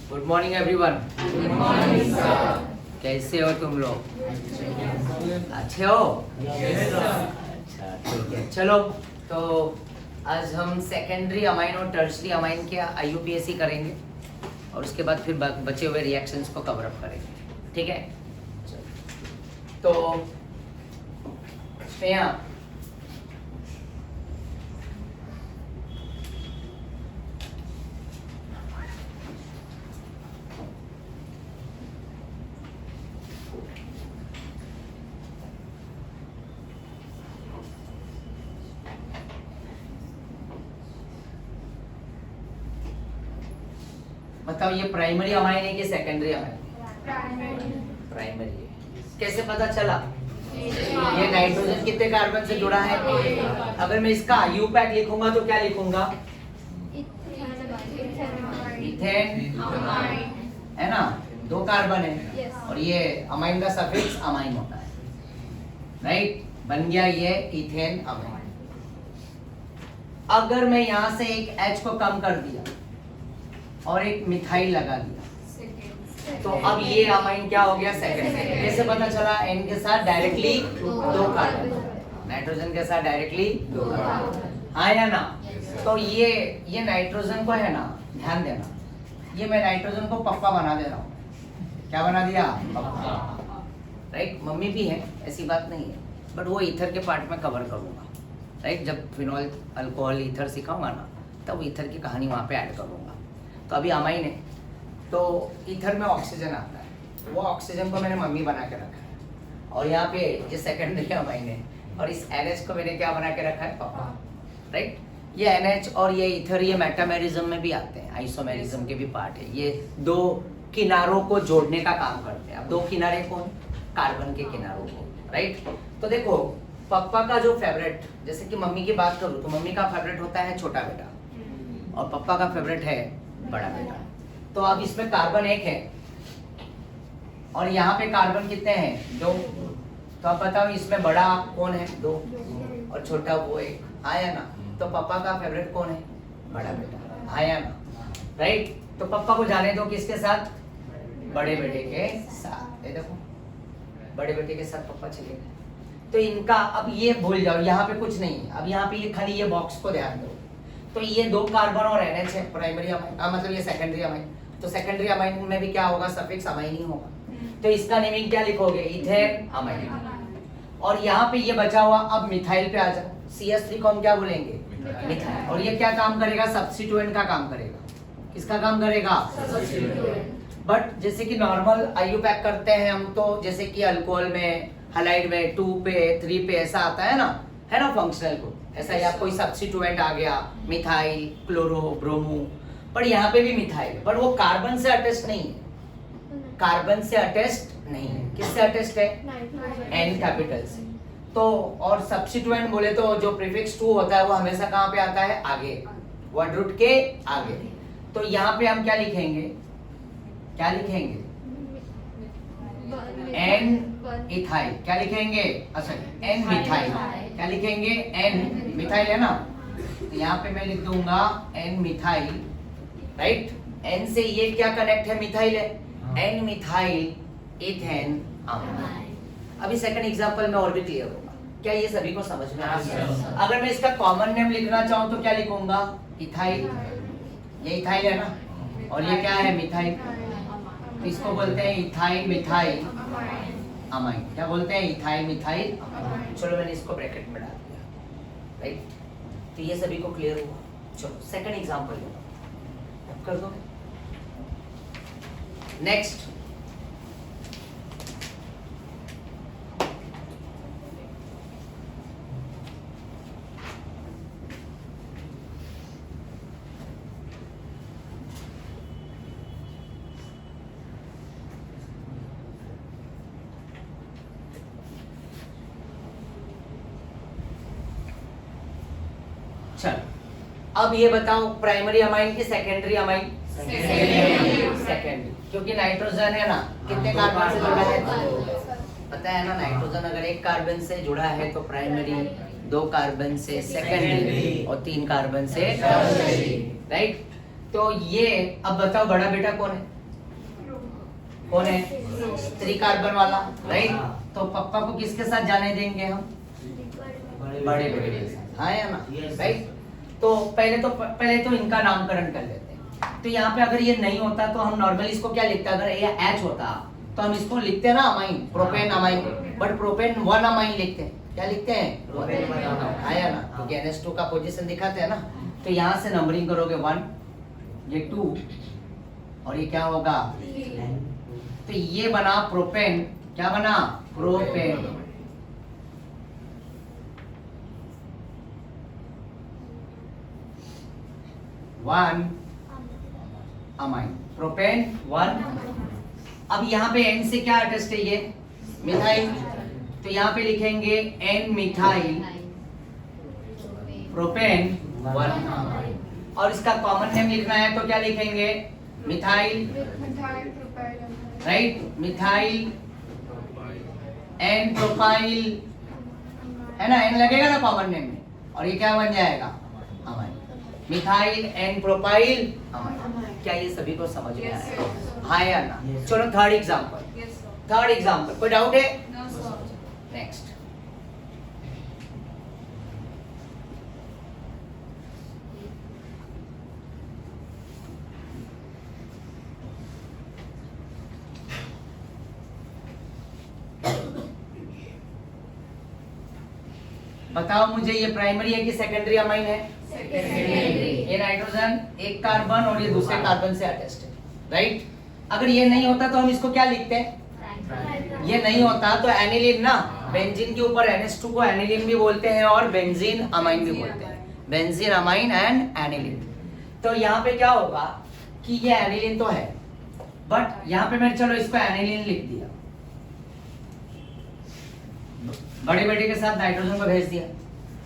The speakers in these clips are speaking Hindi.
Good morning everyone. Good morning sir. कैसे हो तुम लोग? अच्छे हो? अच्छा ठीक है, चलो तो आज हम सेकेंडरी अमाइन और टर्शरी अमाइन के IUPAC करेंगे और उसके बाद फिर बचे हुए रिएक्शंस को कवर अप करेंगे, ठीक है? तो श्रेया, बताओ ये प्राइमरी अमाइन है कि सेकेंडरी अमाइन? प्राइमरी है। कैसे पता चला? ये नाइट्रोजन कितने कार्बन से जुड़ा है? अगर मैं इसका IUPAC लिखूंगा तो क्या लिखूंगा? इथेन, है ना? 2 कार्बन है और ये अमाइन का सफिक्स अमाइन होता है, राइट? बन गया ये इथेन अमाइन। अगर मैं यहां से एक H को कम कर दिया और एक मिथाइल लगा दिया तो अब ये अमाइन क्या हो गया? सेकंड। कैसे पता चला? N के साथ डायरेक्टली 2 कार्बन, नाइट्रोजन के साथ डायरेक्टली 2 कार्बन, हाँ या ना? तो ये नाइट्रोजन को है ना, ध्यान देना, ये मैं नाइट्रोजन को पप्पा बना दे रहा हूँ। क्या बना दिया? पप्पा, राइट? मम्मी भी है, ऐसी बात नहीं है, बट वो ईथर के पार्ट में कवर करूंगा, राइट? जब फिनॉल अल्कोहल ईथर सिखाऊंगा ना, तब ईथर की कहानी वहाँ पे ऐड करूंगा। तो अभी अमाइन है तो ईथर में ऑक्सीजन आता है, वो ऑक्सीजन को मैंने मम्मी बना के रखा है और यहाँ पे ये सेकेंडरी अमाइन है और इस NH को मैंने क्या बना के रखा है? पापा, राइट? ये NH और ये ईथर ये मेटामेरिज्म में भी आते हैं, आइसोमेरिज्म के भी पार्ट है। ये 2 किनारों को जोड़ने का काम करते हैं। अब 2 किनारे कौन? कार्बन के किनारों को, राइट? तो देखो पापा का जो फेवरेट, जैसे कि मम्मी की बात करूँ तो मम्मी का फेवरेट होता है छोटा बेटा और पापा का फेवरेट है बड़ा बेटा। तो अब इसमें कार्बन 1 है और यहाँ पे कार्बन कितने हैं? 2। तो अब बताओ इसमें बड़ा कौन है? 2 और छोटा वो 1, हाँ या ना? तो पापा का फेवरेट कौन है? बड़ा बेटा, हाँ या ना? राइट? तो पापा को जाने दो किसके साथ? बड़े बेटे के साथ। ये देखो बड़े बेटे के साथ पापा चले गए। तो इनका अब ये भूल जाओ, यहाँ पे कुछ नहीं है। अब यहाँ पे ये खाली ये बॉक्स को ध्यान दो। तो ये 2 कार्बन और NH है प्राइमरी अमाइन, मतलब ये सेकेंडरी अमाइन। तो सेकेंडरी अमाइन में भी क्या होगा? सफिक्स अमाइन ही होगा। तो इसका नेमिंग क्या लिखोगे? Ethane amine. और यहाँ पे ये बचा हुआ, अब मिथाइल पे आ जाओ। CH3 को हम क्या बोलेंगे? मिथाइल। और ये क्या काम करेगा? सब्स्टिट्यूएंट का काम करेगा। किसका काम करेगा? बट जैसे कि नॉर्मल IUPAC करते हैं हम, तो जैसे कि अल्कोहल में, हलाइड में 2 पे 3 पे ऐसा आता है ना, फंक्शनल को ऐसा, या कोई सब्स्टिट्यूएंट आ गया, मिथाइल, क्लोरो, ब्रोमो, पर यहाँ पे भी मिथाइल, पर वो कार्बन से अटैच्ड नहीं है। कार्बन से अटैच्ड नहीं है। किससे अटैच्ड है? N कैपिटल से। तो और सब्स्टिट्यूएंट बोले तो जो प्रीफिक्स 2 होता है वो हमेशा कहाँ पे आता है? आगे, वर्ड रूट के आगे। तो यहाँ पे हम क्या लिखेंगे? क्या लिखेंगे? N ethyl. क्या लिखेंगे? अच्छा, N मिथाइल। क्या लिखेंगे? N मिथाइल, है ना? तो यहाँ पे मैं लिख दूंगा N मिथाइल, राइट? N से ये क्या कनेक्ट है? मिथाइल है। N methyl ethane amine. अभी सेकंड एग्जांपल में और भी क्लियर होगा। क्या ये सभी को समझ में आ गया? अगर मैं इसका कॉमन नेम लिखना चाहूँ तो क्या लिखूंगा? इथाइल। ये इथाइल है ना, और ये क्या है? मिथाइल। इसको बोलते हैं इथाइल मिथाइल अमाइन। क्या बोलते हैं? Ethyl methyl amine. चलो मैंने इसको ब्रैकेट में डाल दिया, राइट? तो ये सभी को क्लियर हुआ। चलो सेकंड एग्जांपल कर दो। नेक्स्ट, चल अब ये बताओ प्राइमरी अमाइन की सेकेंडरी अमाइन? सेकेंडरी, क्योंकि नाइट्रोजन है ना, कितने कार्बन से जुड़ा है? पता है ना, नाइट्रोजन अगर 1 कार्बन से जुड़ा है तो प्राइमरी, 2 कार्बन से सेकेंडरी और 3 कार्बन से टर्शियरी, राइट? तो ये अब बताओ बड़ा बेटा कौन है? कौन है? 3 कार्बन वाला, राइट? तो पप्पा को किसके साथ जाने देंगे हम? बड़े बड़े के साथ, हाँ या ना, राइट? तो पहले तो इनका नामकरण कर लेते हैं। तो यहाँ पे अगर ये नहीं होता तो हम नॉर्मली इसको क्या लिखते हैं? अगर ये H होता तो हम इसको लिखते हैं ना amine, propane amine, but propane 1 amine लिखते हैं। क्या लिखते हैं? आया ना, क्योंकि NH2 का पोजीशन दिखाते हैं ना। तो यहाँ से नंबरिंग करोगे 1, ये 2 और ये क्या होगा? तो ये बना प्रोपेन, क्या बना? प्रोपेन। One amine, propane 1। अब यहाँ पे N से क्या अटेस्ट है? ये मिथाइल। तो यहाँ पे लिखेंगे N मिथाइल प्रोपेन 1। और इसका कॉमन नेम लिखना है तो क्या लिखेंगे? Methyl, right? Methyl N propyl, है ना? N लगेगा ना कॉमन नेम में, और ये क्या बन जाएगा? Amine. Methyl N propyl amine. क्या ये सभी को समझ में आया? हाँ या ना? चलो थर्ड एग्जाम्पल, कोई डाउट है? नेक्स्ट। बताओ मुझे, ये प्राइमरी है कि सेकेंडरी अमाइन है? ये नाइट्रोजन एक कार्बन और ये दूसरे कार्बन से अटैच्ड है, राइट? अगर ये नहीं होता तो हम इसको क्या लिखते हैं? ये नहीं होता तो एनिलीन ना, बेंजीन के ऊपर NH2 को एनिलीन भी बोलते हैं और बेंजीन अमाइन भी बोलते हैं, बेंजीन अमाइन एंड एनिलीन। तो यहाँ पे क्या होगा कि ये एनिलीन तो है, बट यहाँ पे मैंने चलो इसको एनिलीन लिख दिया, बड़े बेटे के साथ नाइट्रोजन को भेज दिया,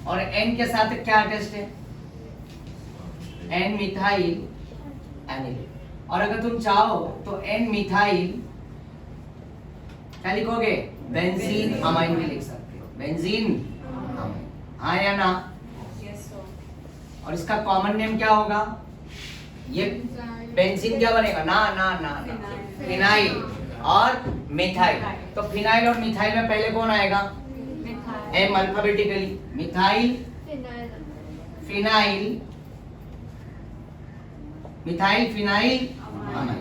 और N के साथ क्या अटैच्ड है? N methyl aniline. और अगर तुम चाहो तो N मिथाइल क्या लिखोगे? बेंजीन अमाइन भी लिख सकते हो, बेंजीन अमाइन, हाँ या ना? और इसका कॉमन नेम क्या होगा? ये बेंजीन क्या बनेगा? ना ना ना ना, फिनाइल और मिथाइल। तो फिनाइल और मिथाइल में पहले कौन आएगा? M alphabetically, methyl, phenyl, methyl phenyl amine.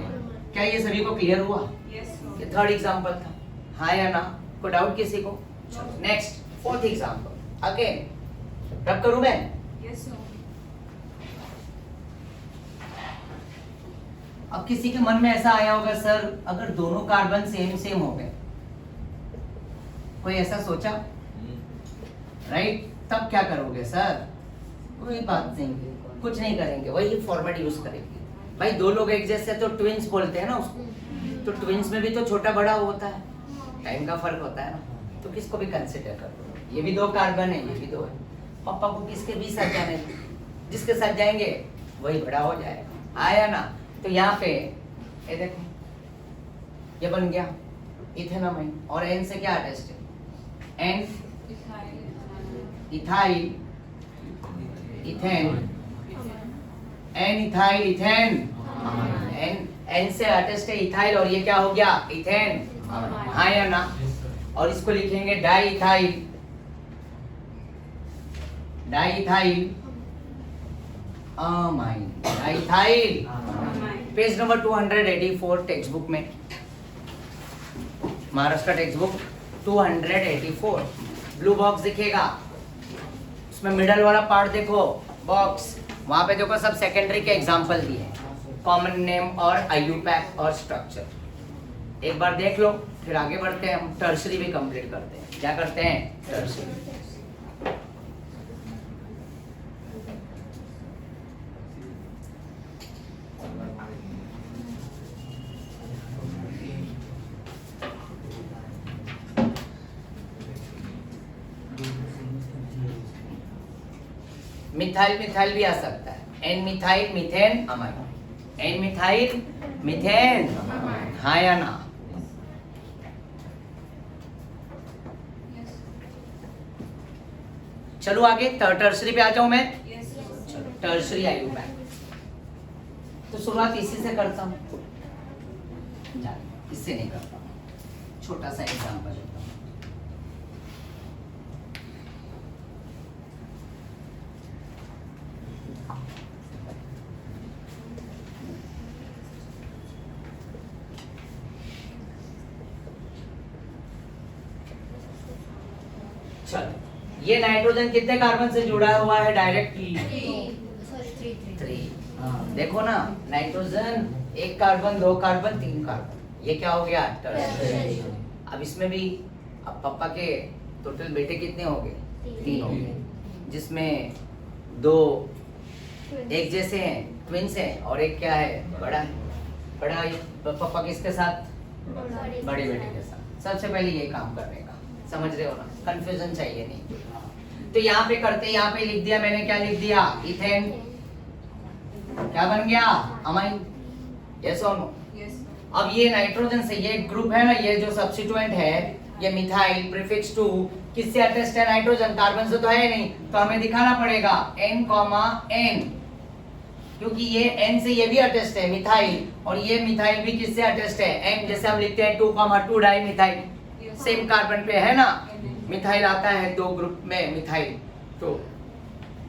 क्या ये सभी को क्लियर हुआ? ये थर्ड एग्जांपल था, हाँ या ना? कोई डाउट किसी को? नेक्स्ट, फोर्थ एग्जांपल अगेन रब करूं मैं? अब किसी के मन में ऐसा आया होगा, सर अगर दोनों कार्बन सेम हो गए, कोई ऐसा सोचा, राइट? तब क्या करोगे सर? कोई बात नहीं, कुछ नहीं करेंगे, वही फॉर्मेट यूज करेंगे। भाई दो लोग एक जैसे तो ट्विंस बोलते हैं ना उसको, तो ट्विंस में भी तो छोटा बड़ा होता है, टाइम का फर्क होता है ना, तो किसको भी कंसिडर करो। ये भी 2 कार्बन है, ये भी 2 है, पापा को किसके भी साथ जाने दो, जिसके साथ जाएंगे वही बड़ा हो जाएगा, आया ना? तो यहाँ पे ये देखो, ये बन गया इथेनामाइन, और N से क्या अटैच्ड है? N ethyl ethane, N ethyl ethane, N से अटैच्ड है इथाइल, और ये क्या हो गया? इथेन, हाँ या ना? और इसको लिखेंगे di ethyl, diethyl amine, diethyl. Page number 284 text book में, Maharashtra text book 284, blue box दिखेगा, उसमें मिडल वाला पार्ट देखो, बॉक्स, वहां पे देखो सब सेकेंडरी के एग्जांपल दिए हैं, कॉमन नेम और IUPAC और स्ट्रक्चर। एक बार देख लो, फिर आगे बढ़ते हैं, हम टर्सरी भी कंप्लीट करते हैं। क्या करते हैं? टर्सरी। मिथाइल मिथाइल भी आ सकता है, N methyl methane amine, N methyl methane, हाँ या ना? चलो आगे टर्सरी पे आ जाऊं मैं। चलो टर्सरी IUPAC, तो शुरुआत इसी से करता हूं। इससे नहीं करता हूँ, छोटा सा एग्जाम्पल लेता हूँ। चलो ये नाइट्रोजन कितने कार्बन से जुड़ा हुआ है डायरेक्टली? 3। देखो ना, नाइट्रोजन 1 कार्बन 2 कार्बन 3 कार्बन, ये क्या हो गया? टर्सरी। अब इसमें भी अब पापा के टोटल बेटे कितने हो गए? 3 हो गए, जिसमें 2 एक जैसे हैं, ट्विंस हैं, और एक क्या है? बड़ा है। बड़ा पापा किसके साथ? बड़े बेटे के साथ। सबसे पहले ये काम करने का, समझ रहे हो ना? कंफ्यूजन चाहिए नहीं। तो यहाँ पे करते, यहाँ पे लिख दिया मैंने, क्या लिख दिया? इथेन क्या बन गया? अमाइन। यस और नो? अब ये नाइट्रोजन से ये ग्रुप है ना, ये जो सब्स्टिट्यूएंट है, ये मिथाइल प्रीफिक्स 2 किससे अटेस्ट है? नाइट्रोजन। कार्बन से तो है नहीं, तो हमें दिखाना पड़ेगा N, N, क्योंकि ये N से ये भी अटेस्ट है मिथाइल, और ये मिथाइल भी किससे अटेस्ट है? M। जैसे हम लिखते हैं 2,2 डाई मिथाइल, सेम कार्बन पे है ना, मिथाइल आता है 2 ग्रुप में मिथाइल, तो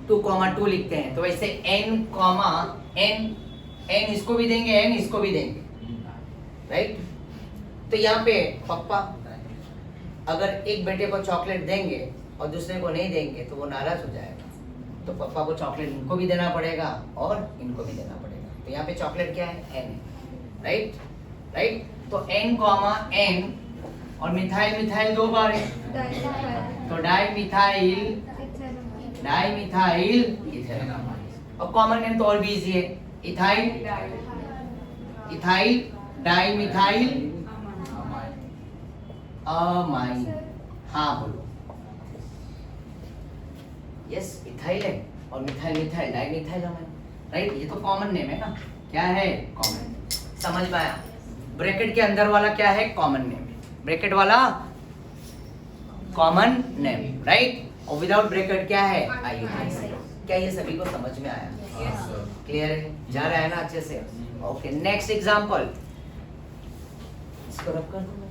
2,2 लिखते हैं। तो वैसे N, N, N इसको भी देंगे, N इसको भी देंगे, राइट? तो यहाँ पे पापा अगर एक बेटे को चॉकलेट देंगे और दूसरे को नहीं देंगे तो वो नाराज हो जाएगा, तो पापा को चॉकलेट इनको भी देना पड़ेगा और इनको भी देना पड़ेगा। तो यहाँ पे चॉकलेट क्या है? N, right? राइट? तो N, N, और मिथाइल मिथाइल 2 बार है, तो डाई मिथाइल इथेन। और कॉमन नेम तो और भी इजी है, इथाइल डाई मिथाइल अमाइन। हाँ बोलो। यस, इथाइल है और methyl di methyl amine, right? ये तो कॉमन नेम है ना। क्या है? कॉमन। समझ में आया? ब्रैकेट के अंदर वाला क्या है? Common name. ब्रैकेट वाला कॉमन नेम, राइट? और विदाउट ब्रैकेट क्या है? आयोनाइज। क्या ये सभी को समझ में आया? क्लियर है? जा रहा है ना अच्छे से? Okay, next example. इसको रब कर दूं मैं?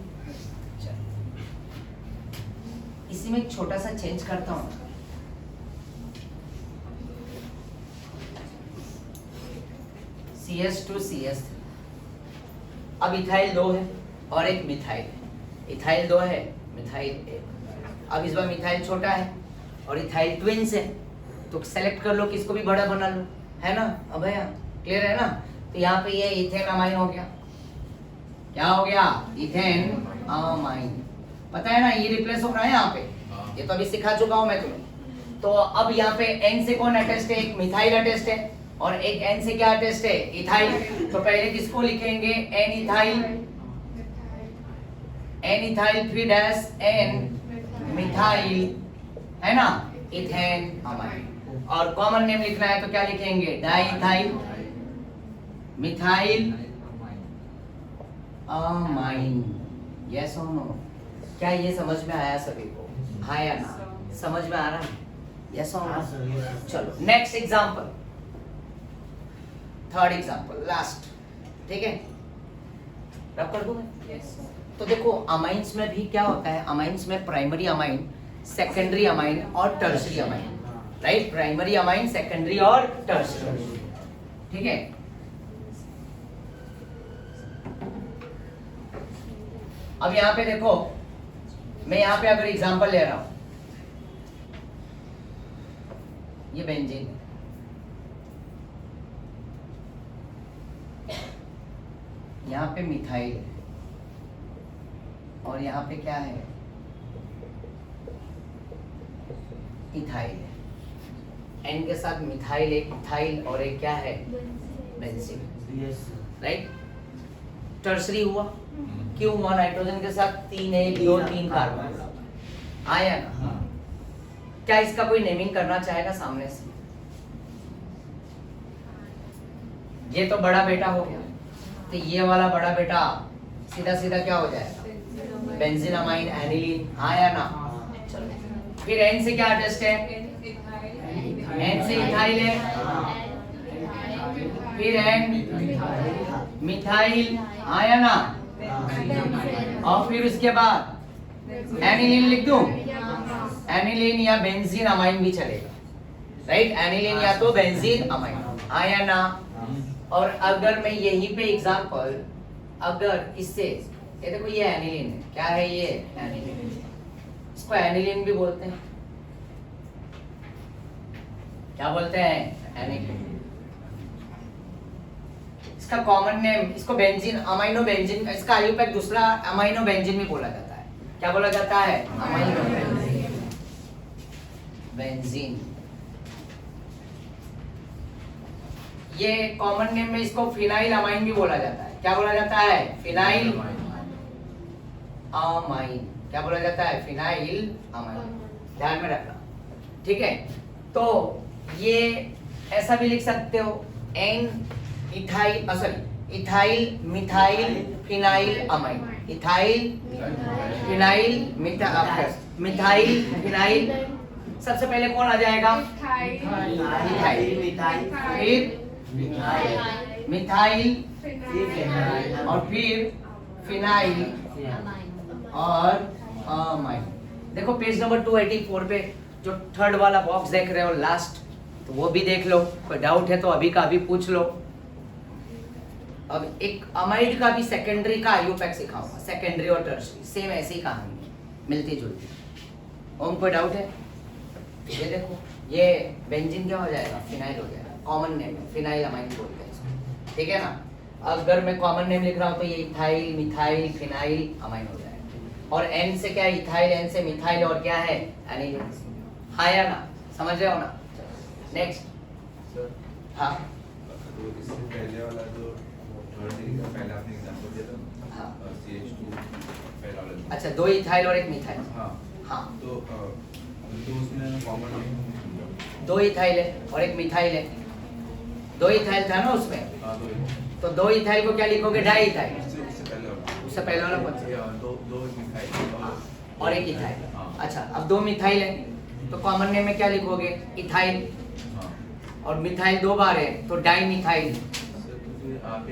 इसी में एक छोटा सा चेंज करता हूं। CS2 CS। अब इथाइल 2 है और एक मिथाइल है। इथाइल 2 है, मिथाइल 1। अब इस बार मिथाइल छोटा है और इथाइल ट्विंस है, तो सेलेक्ट कर लो, किसको भी बड़ा बना लो, है ना? अब भैया क्लियर है ना? तो यहाँ पे ये इथेन अमाइन हो गया। क्या हो गया? Ethane amine. पता है ना, ये रिप्लेस हो रहा है यहाँ पे, ये तो अभी सिखा चुका हूँ मैं तुम्हें। तो अब यहाँ पे N से कौन अटेस्ट है? एक मिथाइल अटेस्ट है, और एक N से क्या अटेस्ट है? इथाइल। तो पहले किसको लिखेंगे? N इथाइल, फिर डैश N मिथाइल, है ना? Ethane amine. और कॉमन नेम लिखना है तो क्या लिखेंगे? Diethyl methyl amine. यस और नो? क्या ये समझ में आया सभी को? हाँ या ना? समझ में आ रहा है? यस और नो? चलो next example, third example, last. ठीक है, रब कर दूं मैं? yes. तो देखो, अमाइंस में भी क्या होता है? अमाइंस में प्राइमरी अमाइन, सेकेंडरी अमाइन और tertiary amine, right? Primary amine, secondary और टर्शरी। ठीक है, अब यहाँ पे देखो, मैं यहाँ पे अगर एग्जांपल ले रहा हूं, ये बेंजीन, यहाँ पे मिथाइल है और यहाँ पे क्या है? इथाइल है। N के साथ मिथाइल, एक इथाइल और एक क्या है? Benzene, right? टर्सरी हुआ। क्यों हुआ? नाइट्रोजन के साथ 3 1 2 3 कार्बन आया ना। क्या इसका कोई नेमिंग करना चाहेगा सामने से? ये तो बड़ा बेटा हो गया, तो ये वाला बड़ा बेटा सीधा सीधा क्या हो जाएगा? बेंजीन अमाइन एनिलीन, आया ना? चलो, फिर N से क्या अटेस्ट है? N से इथाइल है, फिर N मिथाइल, आया ना? और फिर उसके बाद एनिलीन लिख दूं, एनिलीन या बेंजीन अमाइन भी चलेगा, राइट? एनिलीन या तो बेंजीन अमाइन, हाँ या ना? और अगर मैं यहीं पे एग्जांपल, अगर इससे ये देखो ये एनिलीन है, क्या है ये? एनिलीन, इसको एनिलीन भी बोलते हैं, क्या बोलते हैं? एनिलीन। इसका कॉमन नेम, इसको बेंजीन, अमाइनो बेंजीन, इसका आयुपैक दूसरा अमाइनो बेंजीन भी बोला जाता है। क्या बोला जाता है? Amino benzene. ये कॉमन नेम में इसको फिनाइल अमाइन भी बोला जाता है। क्या बोला जाता है? Phenyl amine. क्या बोला जाता है? फिनाइल अमाइन, ध्यान में रखना, ठीक है? तो ये ऐसा भी लिख सकते हो, N ethyl, sorry, ethyl methyl phenyl amine, ethyl phenyl methyl phenyl. सबसे पहले कौन आ जाएगा? मिथाइल, फिर मिथाइल और फिर फिनाइल और अमाइन। देखो पेज नंबर 284 पे जो थर्ड वाला बॉक्स देख रहे हो लास्ट, तो वो भी देख लो, कोई डाउट है तो अभी का अभी पूछ लो। अब एक अमाइड का भी सेकेंडरी का आयुपैक सिखाऊंगा, सेकेंडरी और टर्शरी सेम ऐसी ही कहानी, मिलती जुलती। ओम कोई डाउट है? ये देखो ये बेंजीन क्या हो जाएगा? फिनाइल हो जाएगा, कॉमन नेम है, फिनाइल अमाइन बोलते हैं इसको, ठीक है ना? अगर मैं कॉमन नेम लिख रहा हूँ तो ये इथाइल मिथाइल फिनाइल अमाइन हो जाएगा। और एन से क्या है? इथाइल, एन से मिथाइल, और क्या है? एनिलीन। हाँ या ना? समझ रहे हो ना? नेक्स्ट, हाँ तो इससे पहले वाला जो थर्ड डिग्री का पहले आपने एग्जांपल दिया था, हाँ। CH2 पहला वाला। अच्छा, 2 इथाइल और 1 मिथाइल। हाँ हाँ, तो उसमें कॉमन नेम 2 इथाइल है और 1 मिथाइल है। 2 इथाइल था ना उसमें, हाँ तो 2 इथाइल को क्या लिखोगे? Di ethyl. उससे पहले वाला कौन सा? दो मिथाइल और 1 इथाइल। हाँ। अच्छा, अब 2 मिथाइल है तो कॉमन नेम में क्या लिखोगे? इथाइल। हाँ। और मिथाइल 2 बार है तो डाई मिथाइल। आप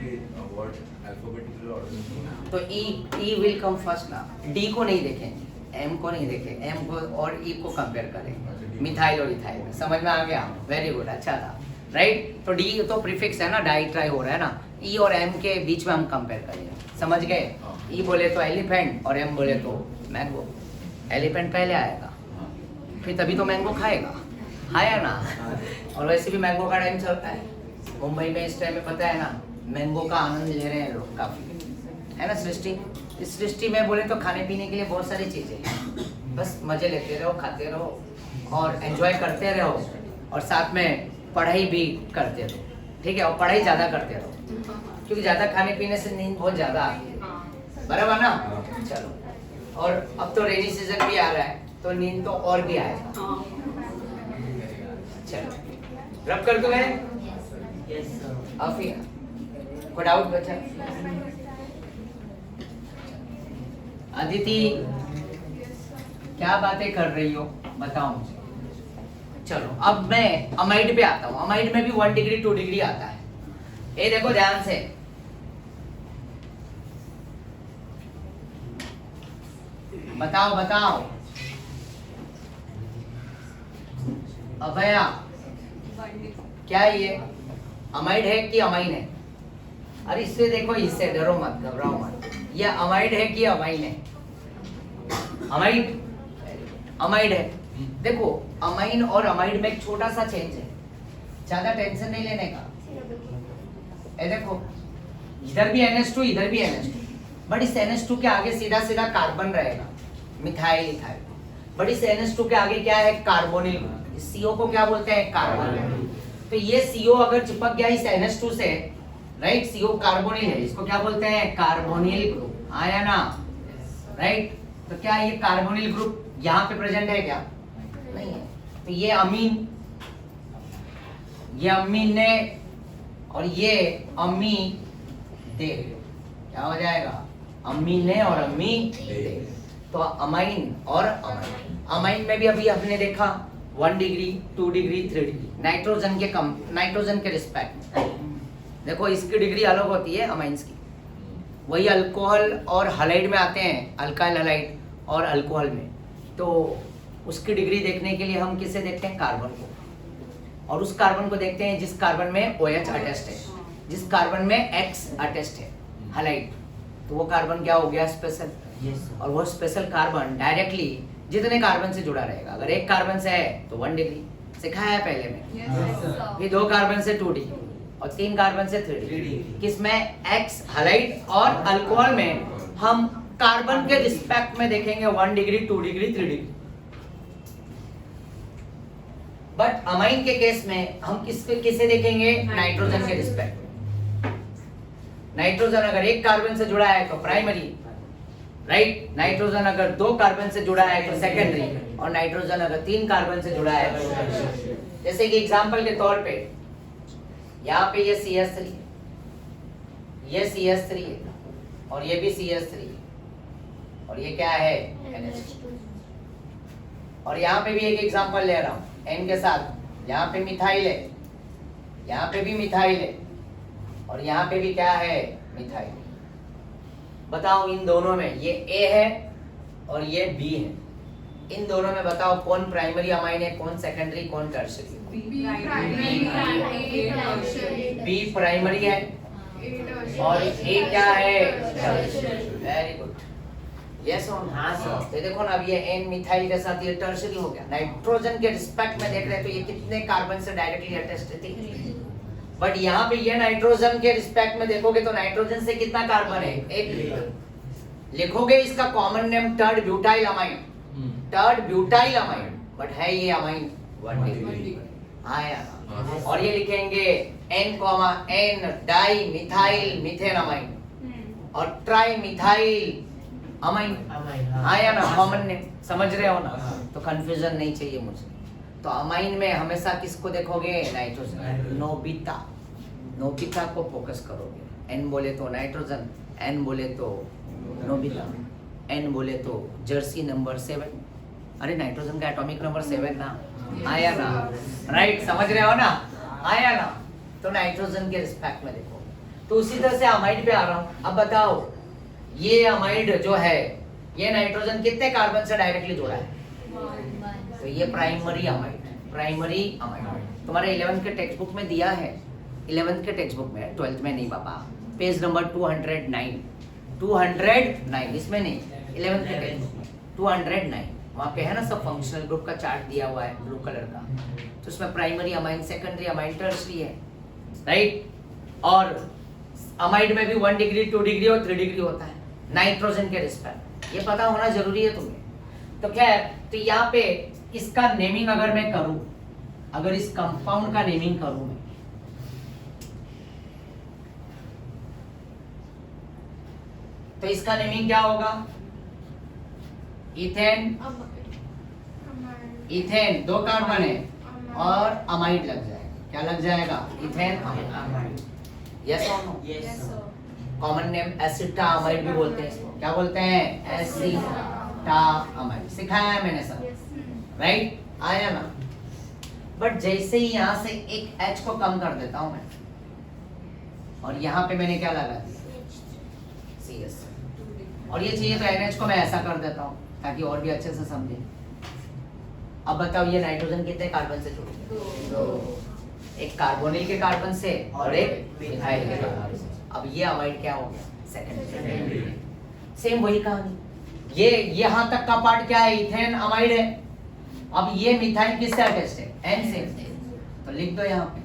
वर्ड अल्फाबेटिकल ऑर्डर तो ई विल कम फर्स्ट ना, डी को नहीं देखेंगे, एम को नहीं देखेंगे, एम को और ई को कंपेयर करेंगे, मिथाइल और इथाइल में। समझ में आ गया? वेरी गुड, अच्छा था, राइट? तो डी तो प्रीफिक्स है ना, डाई ट्राई हो रहा है ना, ई और एम के बीच में हम कंपेयर करेंगे, समझ गए? ई बोले तो एलिफेंट और एम बोले तो मैंगो। एलिफेंट पहले आएगा, फिर तभी तो मैंगो खाएगा, हाँ या ना? और वैसे भी मैंगो का टाइम चलता है मुंबई में इस टाइम में, पता है ना? मैंगो का आनंद ले रहे हैं लोग काफी, है ना? सृष्टि, इस सृष्टि में बोले तो खाने पीने के लिए बहुत सारी चीजें हैं, बस मजे लेते रहो, खाते रहो और एंजॉय करते रहो, और साथ में पढ़ाई भी करते रहो, ठीक है? और पढ़ाई ज्यादा करते रहो, क्योंकि ज्यादा खाने पीने से नींद बहुत ज्यादा आती है, बराबर ना? चलो, और अब तो रेनी सीजन भी आ रहा है तो नींद तो और भी आएगा। चलो, रब कर दो है? आफिया, कोई डाउट बचा? अदिति, क्या बातें कर रही हो बताओ मुझे। चलो, अब मैं अमाइड पे आता हूँ। अमाइड में भी 1 डिग्री 2 डिग्री आता है। ये देखो ध्यान से, बताओ बताओ अभया, क्या है ये? अमाइड है कि अमाइन है? अरे इससे देखो, इससे डरो मत, घबराओ मत। ये अमाइड है कि अमाइन है? अमाइड, अमाइड है। देखो, अमाइन और अमाइड में एक छोटा सा चेंज है, ज्यादा टेंशन नहीं लेने का। ये देखो, इधर भी NH2 इधर भी NH2, बट इस NH2 के आगे सीधा सीधा कार्बन रहेगा, मिथाइल इथाइल। बट इस NH2 के आगे क्या है? कार्बोनिल। इस CO को क्या बोलते हैं? कार्बोनिल। तो ये CO अगर चिपक गया इस NH2 से, राइट? CO कार्बोनिल है, इसको क्या बोलते हैं? कार्बोनिल ग्रुप, आया ना? राइट? तो क्या ये कार्बोनिल ग्रुप यहाँ पे प्रेजेंट है क्या? नहीं है। तो ये अमीन, ये अमीन ने, और ये अम्मी दे, क्या हो जाएगा? अम्मी ने और अम्मी दे। तो अमाइन और अमाइन, अमाइन में भी अभी हमने देखा 1 डिग्री 2 डिग्री 3 डिग्री, नाइट्रोजन के नाइट्रोजन के रिस्पेक्ट में। देखो, इसकी डिग्री अलग होती है अमाइंस की, वही अल्कोहल और हलाइड में आते हैं, अल्काइल हलाइड और अल्कोहल में। तो उसकी डिग्री देखने के लिए हम किसे देखते हैं? कार्बन को। और उस कार्बन को देखते हैं जिस कार्बन में OH अटैच्ड है, जिस कार्बन में X अटैच्ड है, हलाइड, तो वो कार्बन क्या हो गया? स्पेशल। और वो स्पेशल कार्बन डायरेक्टली जितने कार्बन से जुड़ा रहेगा। अगर एक कार्बन से है तो 1 डिग्री, सिखाया है पहले में। फिर 2 कार्बन से 2 डिग्री और 3 कार्बन से 3 डिग्री। किसमें? X हलाइड और अल्कोहल में हम कार्बन के रिस्पेक्ट में देखेंगे 1 degree, 2 degree, 3 degree. But amine के केस में हम किसे देखेंगे? नाइट्रोजन के रिस्पेक्ट। नाइट्रोजन अगर एक कार्बन से जुड़ा है तो प्राइमरी, राइट? नाइट्रोजन अगर 2 कार्बन से जुड़ा है तो सेकेंडरी, और नाइट्रोजन अगर 3 कार्बन से जुड़ा है तो टर्शियरी। जैसे कि एग्जांपल के तौर पे यहाँ पे ये CH3 है, ये CH3 है, और ये भी CH3 है, और ये क्या है? NH2। और यहाँ पे भी एक एग्जांपल ले रहा हूँ N के साथ। यहाँ पे मिथाइल है, यहाँ पे भी मिथाइल है, और यहाँ पे भी क्या है? मिथाइल। बताओ इन दोनों में, ये A है और ये B है, इन दोनों में बताओ कौन प्राइमरी अमाइन है, कौन सेकेंडरी, कौन टर्शियरी? B प्राइमरी है और A क्या है? वेरी गुड, यस और हाँ सर। तो देखो ना, अब ये N मिथाइल के साथ ये टर्शियरी हो गया। नाइट्रोजन के रिस्पेक्ट में देख रहे हैं तो ये कितने कार्बन से डायरेक्टली अटैच्ड थी। बट यहाँ पे ये नाइट्रोजन के रिस्पेक्ट में देखोगे तो नाइट्रोजन से कितना कार्बन है? 1। लिखोगे इसका common name टर्ड butyl amine, टर्ड butyl amine, but है ये अमाइन 1 डिग्री। हाँ यार। और ये लिखेंगे N, N di methyl methane amine और ट्राई मिथाइल अमाइन। हाँ या ना? कॉमन नेम समझ रहे हो ना? तो कंफ्यूजन नहीं चाहिए मुझे। तो अमाइन में हमेशा किसको देखोगे? नाइट्रोजन। नोबिता को फोकस करोगे। N बोले तो नाइट्रोजन, N बोले तो नोबिता, N बोले तो जर्सी नंबर 7। अरे नाइट्रोजन का एटॉमिक नंबर 7 ना? आया ना? राइट, समझ रहे हो ना? आया ना? तो नाइट्रोजन के रिस्पेक्ट में देखो। तो उसी तरह से अमाइड पे आ रहा हूँ। अब बताओ ये अमाइड जो है, ये नाइट्रोजन कितने कार्बन से डायरेक्टली जुड़ा है? तो ये प्राइमरी अमाइड, प्राइमरी अमाइड। तुम्हारे 11th के टेक्स्ट बुक में दिया है, 11th के टेक्स्ट बुक में, 12th में नहीं पापा। पेज नंबर 209, 209 इसमें नहीं, 11th के टेक्स्ट बुक में 209 वहाँ पे है ना, सब फंक्शनल ग्रुप का चार्ट दिया हुआ है ब्लू कलर का। तो उसमें primary amine, secondary amine, tertiary है, राइट? और अमाइड में भी 1 डिग्री, 2 डिग्री और 3 डिग्री होता है नाइट्रोजन के रिस्पेक्ट। ये पता होना जरूरी है तुम्हें। तो खैर, तो यहाँ पे इसका नेमिंग अगर मैं करूं, अगर इस कंपाउंड का नेमिंग करूं मैं, तो इसका नेमिंग क्या होगा? इथेन, इथेन 2 कार्बन है और अमाइड लग जाएगा। क्या लग जाएगा? Ethane amide. यस और no? Yes sir. Common name acetamide भी बोलते हैं इसको। क्या बोलते हैं? एसिटामाइड। सिखाया है मैंने सब, राइट? आया ना? बट जैसे ही यहाँ से एक H को कम कर देता हूं मैं, और यहाँ पे मैंने क्या लगा दिया? CS। और ये चाहिए तो NH को मैं ऐसा कर देता हूँ ताकि और भी अच्छे से समझे। अब बताओ ये नाइट्रोजन कितने कार्बन से जुड़े? 2। एक कार्बोनिल के कार्बन से और एक मिथाइल के कार्बन से। अब ये अमाइड क्या हो गया? सेकेंडरी। सेम वही कहानी। ये यहाँ तक का पार्ट क्या है? इथेन अमाइड है। अब ये मिथाइल किससे अटैच्ड है? N से। तो लिख दो यहाँ पे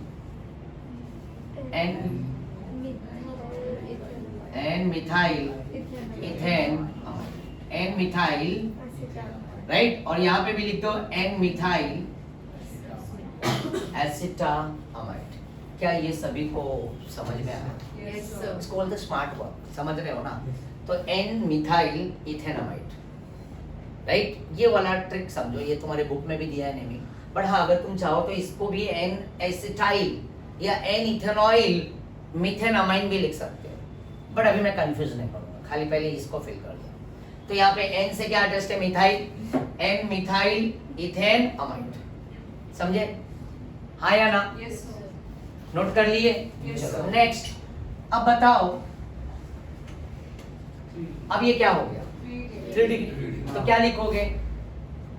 N methyl ethane, N methyl, right? और यहाँ पे भी लिख दो N मिथाइल एसिटामाइड। क्या ये सभी को समझ में आया? Yes sir. इसको बोलते हैं स्मार्ट वर्क, समझ रहे हो ना? तो N मिथाइल इथेनामाइड, राइट? ये वाला ट्रिक समझो, ये तुम्हारे बुक में भी दिया है नेमिंग। बट हाँ, अगर तुम चाहो तो इसको भी N एसिटाइल या N इथेनॉइल मिथेनामाइन भी लिख सकते हो। बट अभी मैं कंफ्यूज नहीं करूंगा, खाली पहले इसको फिल कर दिया। तो यहाँ पे N से क्या अटैच्ड है? Methyl, N methyl ethane amide. समझे? हाँ या ना? Yes sir. नोट कर लिए? Yes, sir. नेक्स्ट, अब बताओ अब ये क्या हो गया 3 डिग्री, तो क्या लिखोगे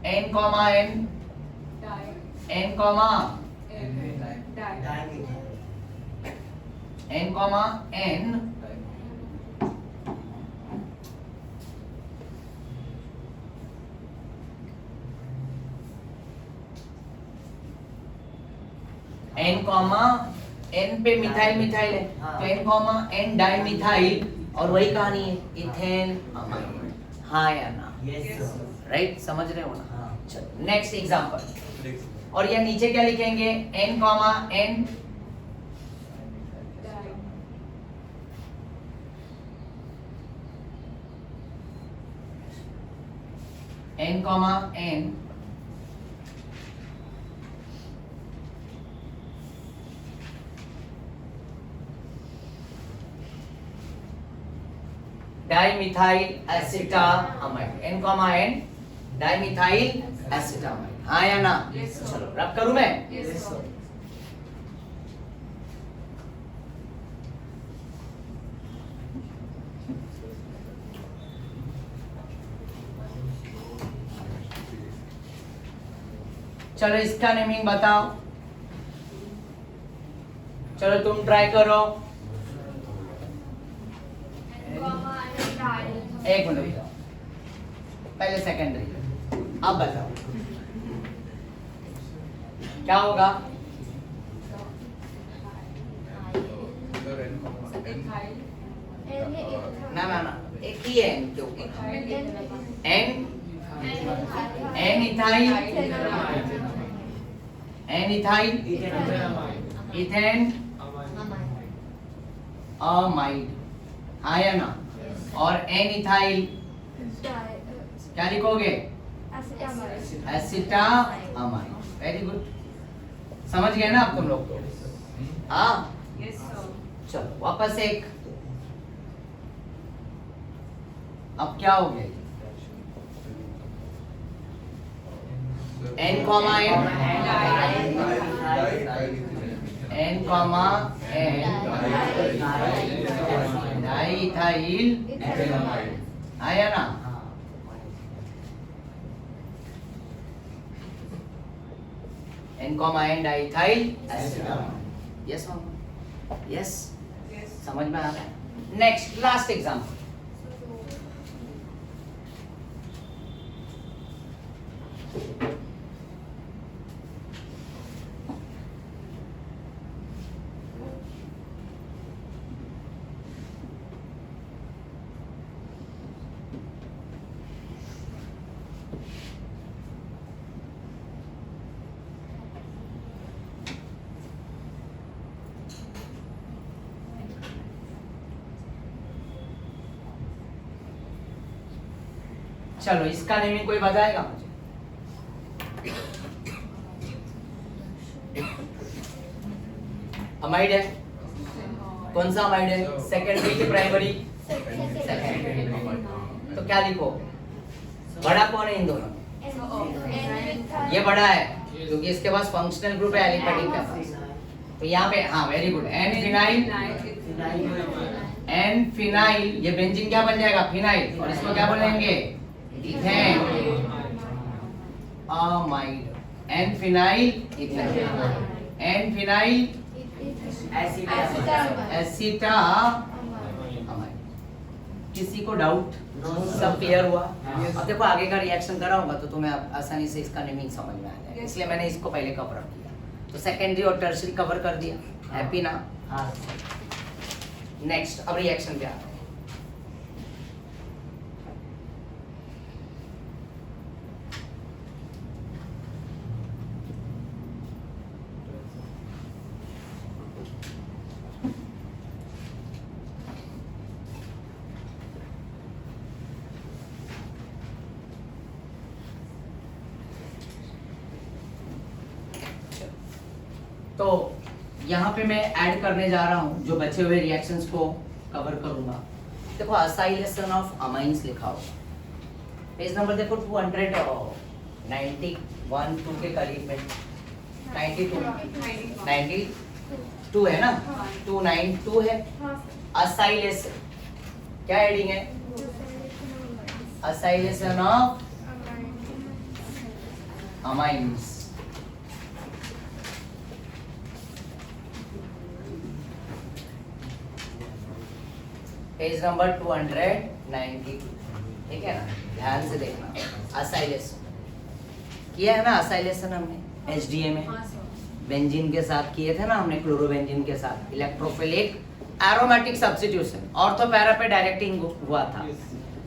n comma n, n comma n comma n n comma n पे मिथाइल मिथाइल है तो n comma n di methyl, और वही कहानी है इथेन अमाइन, हाँ या ना, राइट, समझ रहे हो ना। चलो नेक्स्ट एग्जांपल, और ये नीचे क्या लिखेंगे n comma n n comma n dimethyl acetamide, n comma n dimethyl acetamide, हाँ या ना। चलो रब करूं मैं। चलो इसका नेमिंग बताओ, चलो तुम ट्राई करो। एक मिनट रुको, पहले सेकेंडरी, अब बताओ क्या होगा। ना ना ना, एक ही है n, क्योंकि n n ethyl ethane amide, हाँ या ना, और n इथाइल क्या लिखोगे एसिटामाइड, वेरी गुड, समझ गए ना आप तुम लोग तो, हाँ। चलो वापस एक, अब क्या हो गया n comma n comma n diethyl आया ना, n comma n diethyl acetamide, yes yes, समझ में आ रहा है। नेक्स्ट लास्ट एग्जांपल, चलो इसका नेमिंग कोई बताएगा मुझे। अमाइड है, कौन सा अमाइड है, सेकेंडरी की प्राइमरी, सेकेंडरी, तो क्या लिखो, बड़ा कौन है इन दोनों में, ये बड़ा है क्योंकि इसके पास फंक्शनल ग्रुप है एलिफेटिक के पास, तो यहाँ पे हाँ very good, N phenyl, N phenyl, ये बेंजीन क्या बन जाएगा फिनाइल, और इसको क्या बोलेंगे ethane amide, N phenyl ethane, N phenyl acetamide. किसी को डाउट, सब क्लियर हुआ। अब देखो आगे का रिएक्शन कराऊंगा तो तुम्हें आसानी से इसका नेमिंग समझ में आ जाएगा, इसलिए मैंने इसको पहले कवर अप किया, तो सेकेंडरी और टर्शरी कवर कर दिया, हैप्पी ना। नेक्स्ट अब रिएक्शन पे आते हैं। तो यहाँ पे मैं ऐड करने जा रहा हूँ जो बचे हुए रिएक्शंस को कवर करूंगा। देखो असाइलेशन ऑफ अमाइंस लिखा होगा, पेज नंबर देखो 291 2 के करीब में 92 है ना, 292 है। असाइलेशन क्या हेडिंग है, Acylation of amines. Page number 292, ठीक है ना, ध्यान से देखना। असाइलेशन किया है ना, असाइलेशन हमने HDA में बेंजीन के साथ किए थे ना हमने, क्लोरोबेंजीन के साथ electrophilic aromatic substitution. Ortho para पे डायरेक्टिंग हुआ था,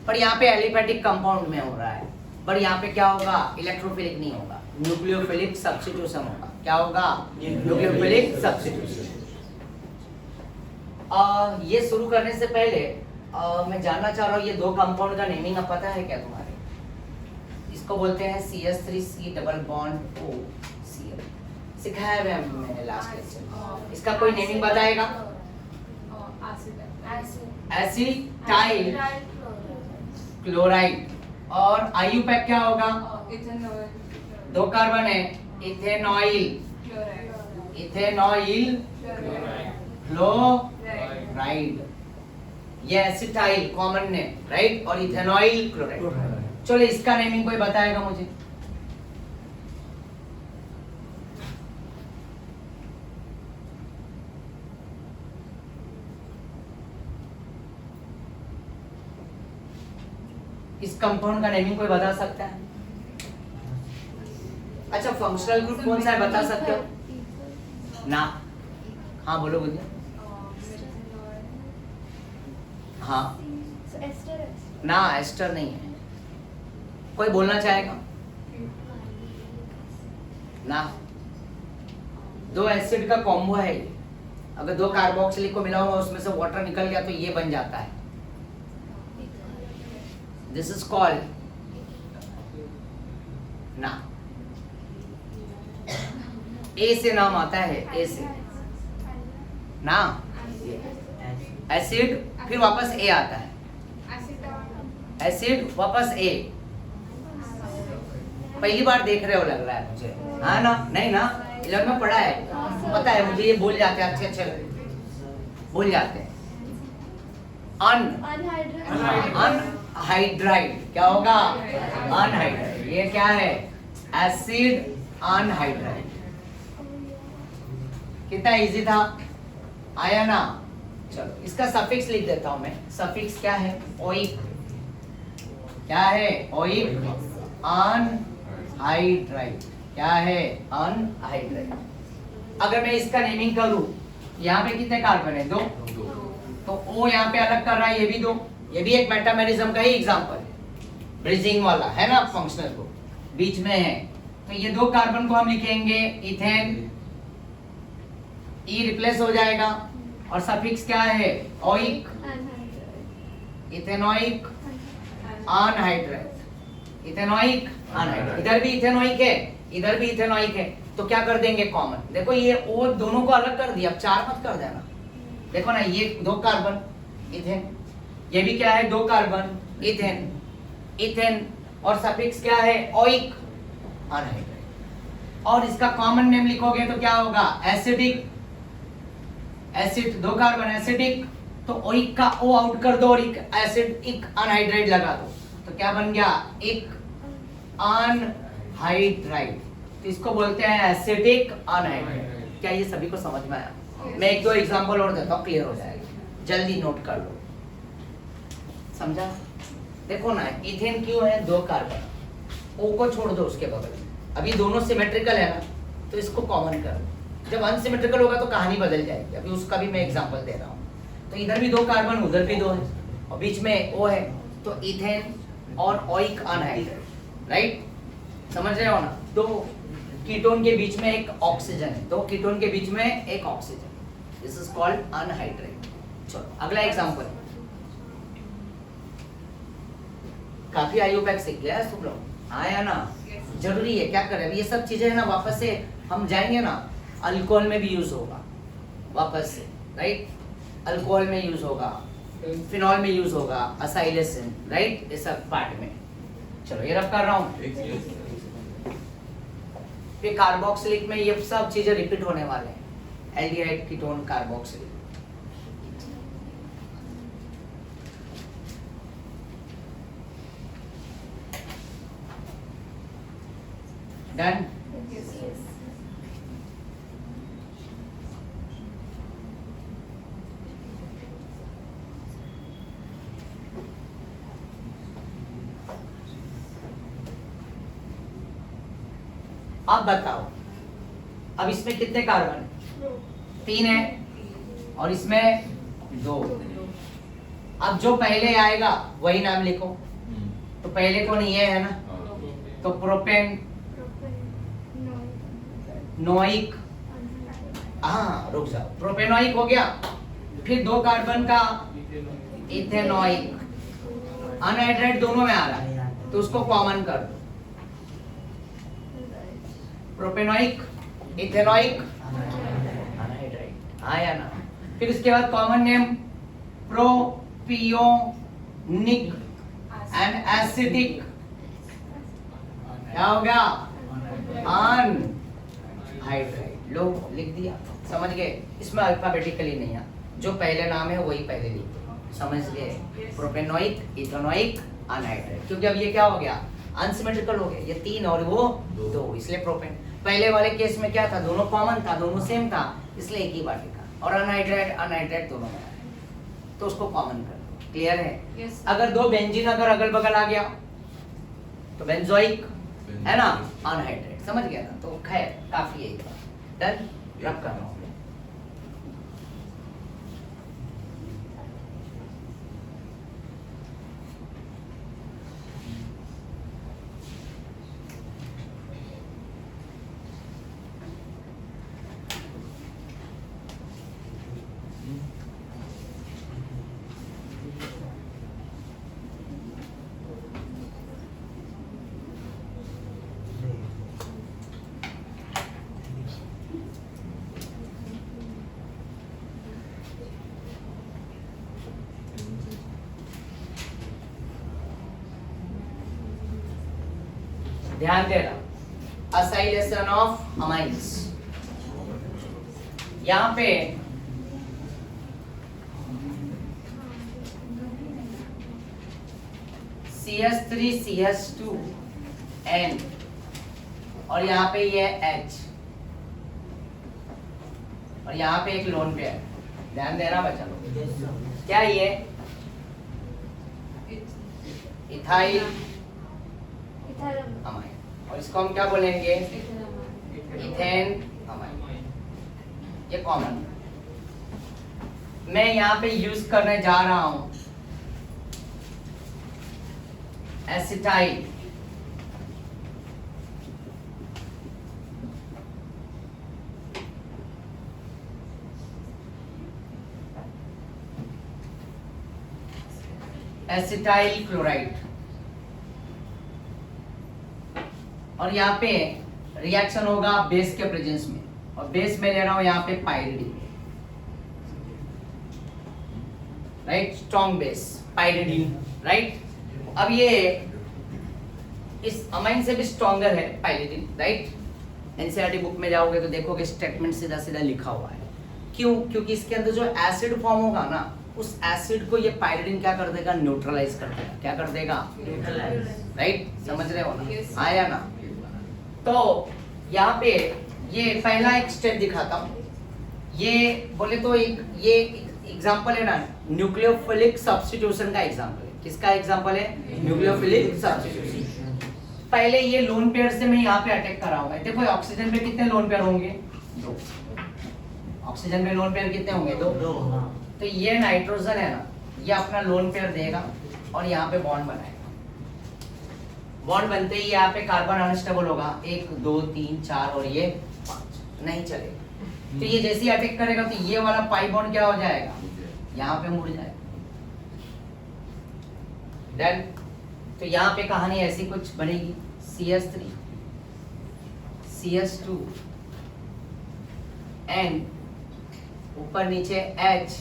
पर यहाँ पे एलिफेटिक कंपाउंड में हो रहा है। पर यहाँ पे क्या होगा, इलेक्ट्रोफिलिक नहीं होगा, न्यूक्लियोफिलिक सब्स्टिट्यूशन होगा। क्या होगा, न्यूक्लियोफिलिक सब्स्टिट्यूशन। ये शुरू करने से पहले मैं जानना चाह रहा हूँ, ये दो कंपाउंड का नेमिंग अब पता है क्या तुम्हारे? इसको बोलते हैं CH3C डबल बॉन्ड OCl, सिखाया है मैंने लास्ट लेक्चर। इसका कोई नेमिंग बताएगा? Acetyl chloride. और IUPAC क्या होगा? दो कार्बन है, इथेनॉइल, इथेनॉइल क्लोराइड। ये एसिटाइल कॉमन नेम, राइट, और इथेनॉइल क्लोराइड। चलो इसका नेमिंग कोई बताएगा मुझे? इस कंपाउंड का नेमिंग कोई बता सकता है? अच्छा, फंक्शनल ग्रुप कौन सा है बता सकते हो ना? हाँ बोलो बोलिए। हाँ ना, एस्टर नहीं है। कोई बोलना चाहेगा ना? दो एसिड का कॉम्बो है ये। अगर दो कार्बोक्सिलिक को मिला हुआ उसमें से वाटर निकल गया तो ये बन जाता है। दिस इज कॉल्ड ना, ए से नाम आता है, ए से ना, एसिड, फिर वापस ए आता है, एसिड वापस ए। पहली बार देख रहे हो लग रहा है मुझे, हाँ ना? नहीं ना, 11 में पढ़ा है, पता है मुझे। ये बोल जाते हैं, अच्छे अच्छे बोल जाते हैं। अनहाइड्राइड क्या होगा? अनहाइड्राइड। ये क्या है? Acid anhydride. कितना इजी था, आया ना? चलो इसका सफिक्स लिख देता हूं मैं। सफिक्स क्या है? ओइक। क्या है? Oic anhydride. क्या है? अनहाइड्राइड। अगर मैं इसका नेमिंग करूं, यहाँ पे कितने कार्बन है? 2। तो O यहाँ पे अलग कर रहा है, ये भी 2। ये भी एक मेटामेरिज्म का ही एग्जांपल है, ब्रिजिंग वाला है ना, फंक्शनल को बीच में है। तो ये 2 कार्बन को हम लिखेंगे इथेन, E रिप्लेस हो जाएगा, और सफिक्स क्या है? Oic, ethanoic anhydride, ethanoic anhydride. इधर भी इथेनोइक है, इधर भी इथेनोइक है, तो क्या कर देंगे कॉमन? देखो ये O दोनों को अलग कर दिया, अब 4 मत कर देना। देखो ना, ये 2 कार्बन इथेन, ये भी क्या है? 2 कार्बन इथेन, इथेन, और सफिक्स क्या है? Oic anhydride. और इसका कॉमन नेम लिखोगे तो क्या होगा? एसिडिक, एसिड 2 कार्बन एसिडिक, तो ओइक का O आउट कर दो और एसिड इक अनहाइड्राइड लगा दो, तो क्या बन गया? इक अनहाइड्राइड। तो इसको बोलते हैं एसिडिक अनहाइड्राइड। क्या ये सभी को समझ में आया? मैं 1-2 एग्जांपल और देता हूँ, क्लियर हो जाएगा, जल्दी नोट कर लो। समझा? देखो ना, इथेन क्यों है? 2 कार्बन, O को छोड़ दो उसके बगल में। अभी दोनों सिमेट्रिकल है ना, तो इसको कॉमन कर दो। जब अनसिमेट्रिकल होगा तो कहानी बदल जाएगी। अभी उसका भी मैं एग्जांपल दे रहा हूँ। तो इधर भी 2 कार्बन, उधर भी 2 है, और बीच में O है, तो इथेन और ओइक अनहाइड्राइड, राइट? समझ रहे हो ना? 2 कीटोन के बीच में एक ऑक्सीजन है, 2 कीटोन के बीच में एक oxygen, this is called anhydride. चलो अगला एग्जांपल। काफी IUPAC सीख गया तुम लोग, आया ना? जरूरी है, क्या करें ये सब चीजें है ना, वापस से हम जाएंगे ना, अल्कोहल में भी यूज होगा वापस से, राइट? अल्कोहल में यूज होगा, फिनॉल में यूज होगा, असाइलेशन, राइट? इस सब पार्ट में। चलो ये रब कर रहा हूँ। फिर कार्बोक्सिलिक में ये सब चीजें रिपीट होने वाले हैं, एल्डिहाइड, कीटोन, कार्बोक्सिलिक। डन। अब बताओ, अब इसमें कितने कार्बन? 3 है और इसमें 2। अब जो पहले आएगा वही नाम लिखो। तो पहले कौन? ये है ना, तो प्रोपेन नोइक, हाँ रुक जाओ, प्रोपेनोइक हो गया। फिर 2 कार्बन का इथेनोइक, अनहाइड्रेट दोनों में आ रहा है तो उसको कॉमन कर दो। प्रोपेनोइक, इथेनोइक, अनहाइड्रेट आया ना। फिर उसके बाद common name propionic and acidic, क्या हो गया? अनहाइड्रेट। लो लिख दिया, समझ गए? इसमें अल्फाबेटिकली नहीं है, जो पहले नाम है वही पहले लिख दो, समझ गए? Propanoic, ethanoic, anhydride. क्योंकि अब ये क्या हो गया? अनसिमेट्रिकल हो गया, ये 3 और वो 2, इसलिए प्रोपेन। पहले वाले केस में क्या था? दोनों कॉमन था, दोनों सेम था, इसलिए एक ही बार लिखा। और अनहाइड्रेट अनहाइड्रेट दोनों में तो उसको कॉमन कर दो। क्लियर है? Yes. अगर 2 बेंजीन अगर अगल बगल आ गया तो बेंजोइक है ना, अनहाइड्रेट, समझ गया ना? तो खैर काफी है, डन। रब कर रहा हूँ। ध्यान देना, असाइलेशन ऑफ अमाइंस। यहाँ पे CH3 CH2 N और यहाँ पे ये H और यहाँ पे एक लोन पेयर। ध्यान देना बच्चा लोग, क्या ये? इथाइल अमाइन, और इसको हम क्या बोलेंगे? Ethane amine. ये कॉमन। मैं यहाँ पे यूज करने जा रहा हूं एसिटाइल, एसिटाइल क्लोराइड। और यहाँ पे रिएक्शन होगा बेस के प्रेजेंस में, और बेस में ले रहा हूं यहाँ पे pyridine, right? Strong base pyridine, right? अब ये इस अमाइन से भी स्ट्रॉन्गर है पाइरिडिन, राइट? एनसीईआरटी बुक में जाओगे तो देखोगे स्टेटमेंट सीधा सीधा लिखा हुआ है। क्यों? क्योंकि इसके अंदर जो एसिड फॉर्म होगा ना, उस एसिड को ये पाइरिडिन क्या कर देगा? न्यूट्रलाइज कर देगा। क्या कर देगा? Neutralise, right? समझ रहे हो ना? आया ना? तो यहाँ पे ये पहला एक स्टेप दिखाता हूँ। ये बोले तो एक ये एग्जांपल है ना, न्यूक्लियोफिलिक सब्स्टिट्यूशन का एग्जांपल है। किसका एग्जांपल है? Nucleophilic substitution. पहले ये लोन पेयर से मैं यहाँ पे अटैक कराऊंगा। देखो ऑक्सीजन पे कितने लोन पेयर होंगे? 2। ऑक्सीजन में लोन पेयर कितने होंगे? 2। तो ये नाइट्रोजन है ना, ये अपना लोन पेयर देगा और यहाँ पे बॉन्ड बनाएगा। बॉन्ड बनते ही यहाँ पे कार्बन अनस्टेबल होगा, 1 2 3 4 और ये 5, नहीं चलेगा। तो ये जैसे ही अटैक करेगा तो ये वाला पाई बॉन्ड क्या हो जाएगा? यहाँ पे मुड़ जाएगा। डन। तो यहाँ पे कहानी ऐसी कुछ बनेगी, CH3 CH2 N, ऊपर नीचे H,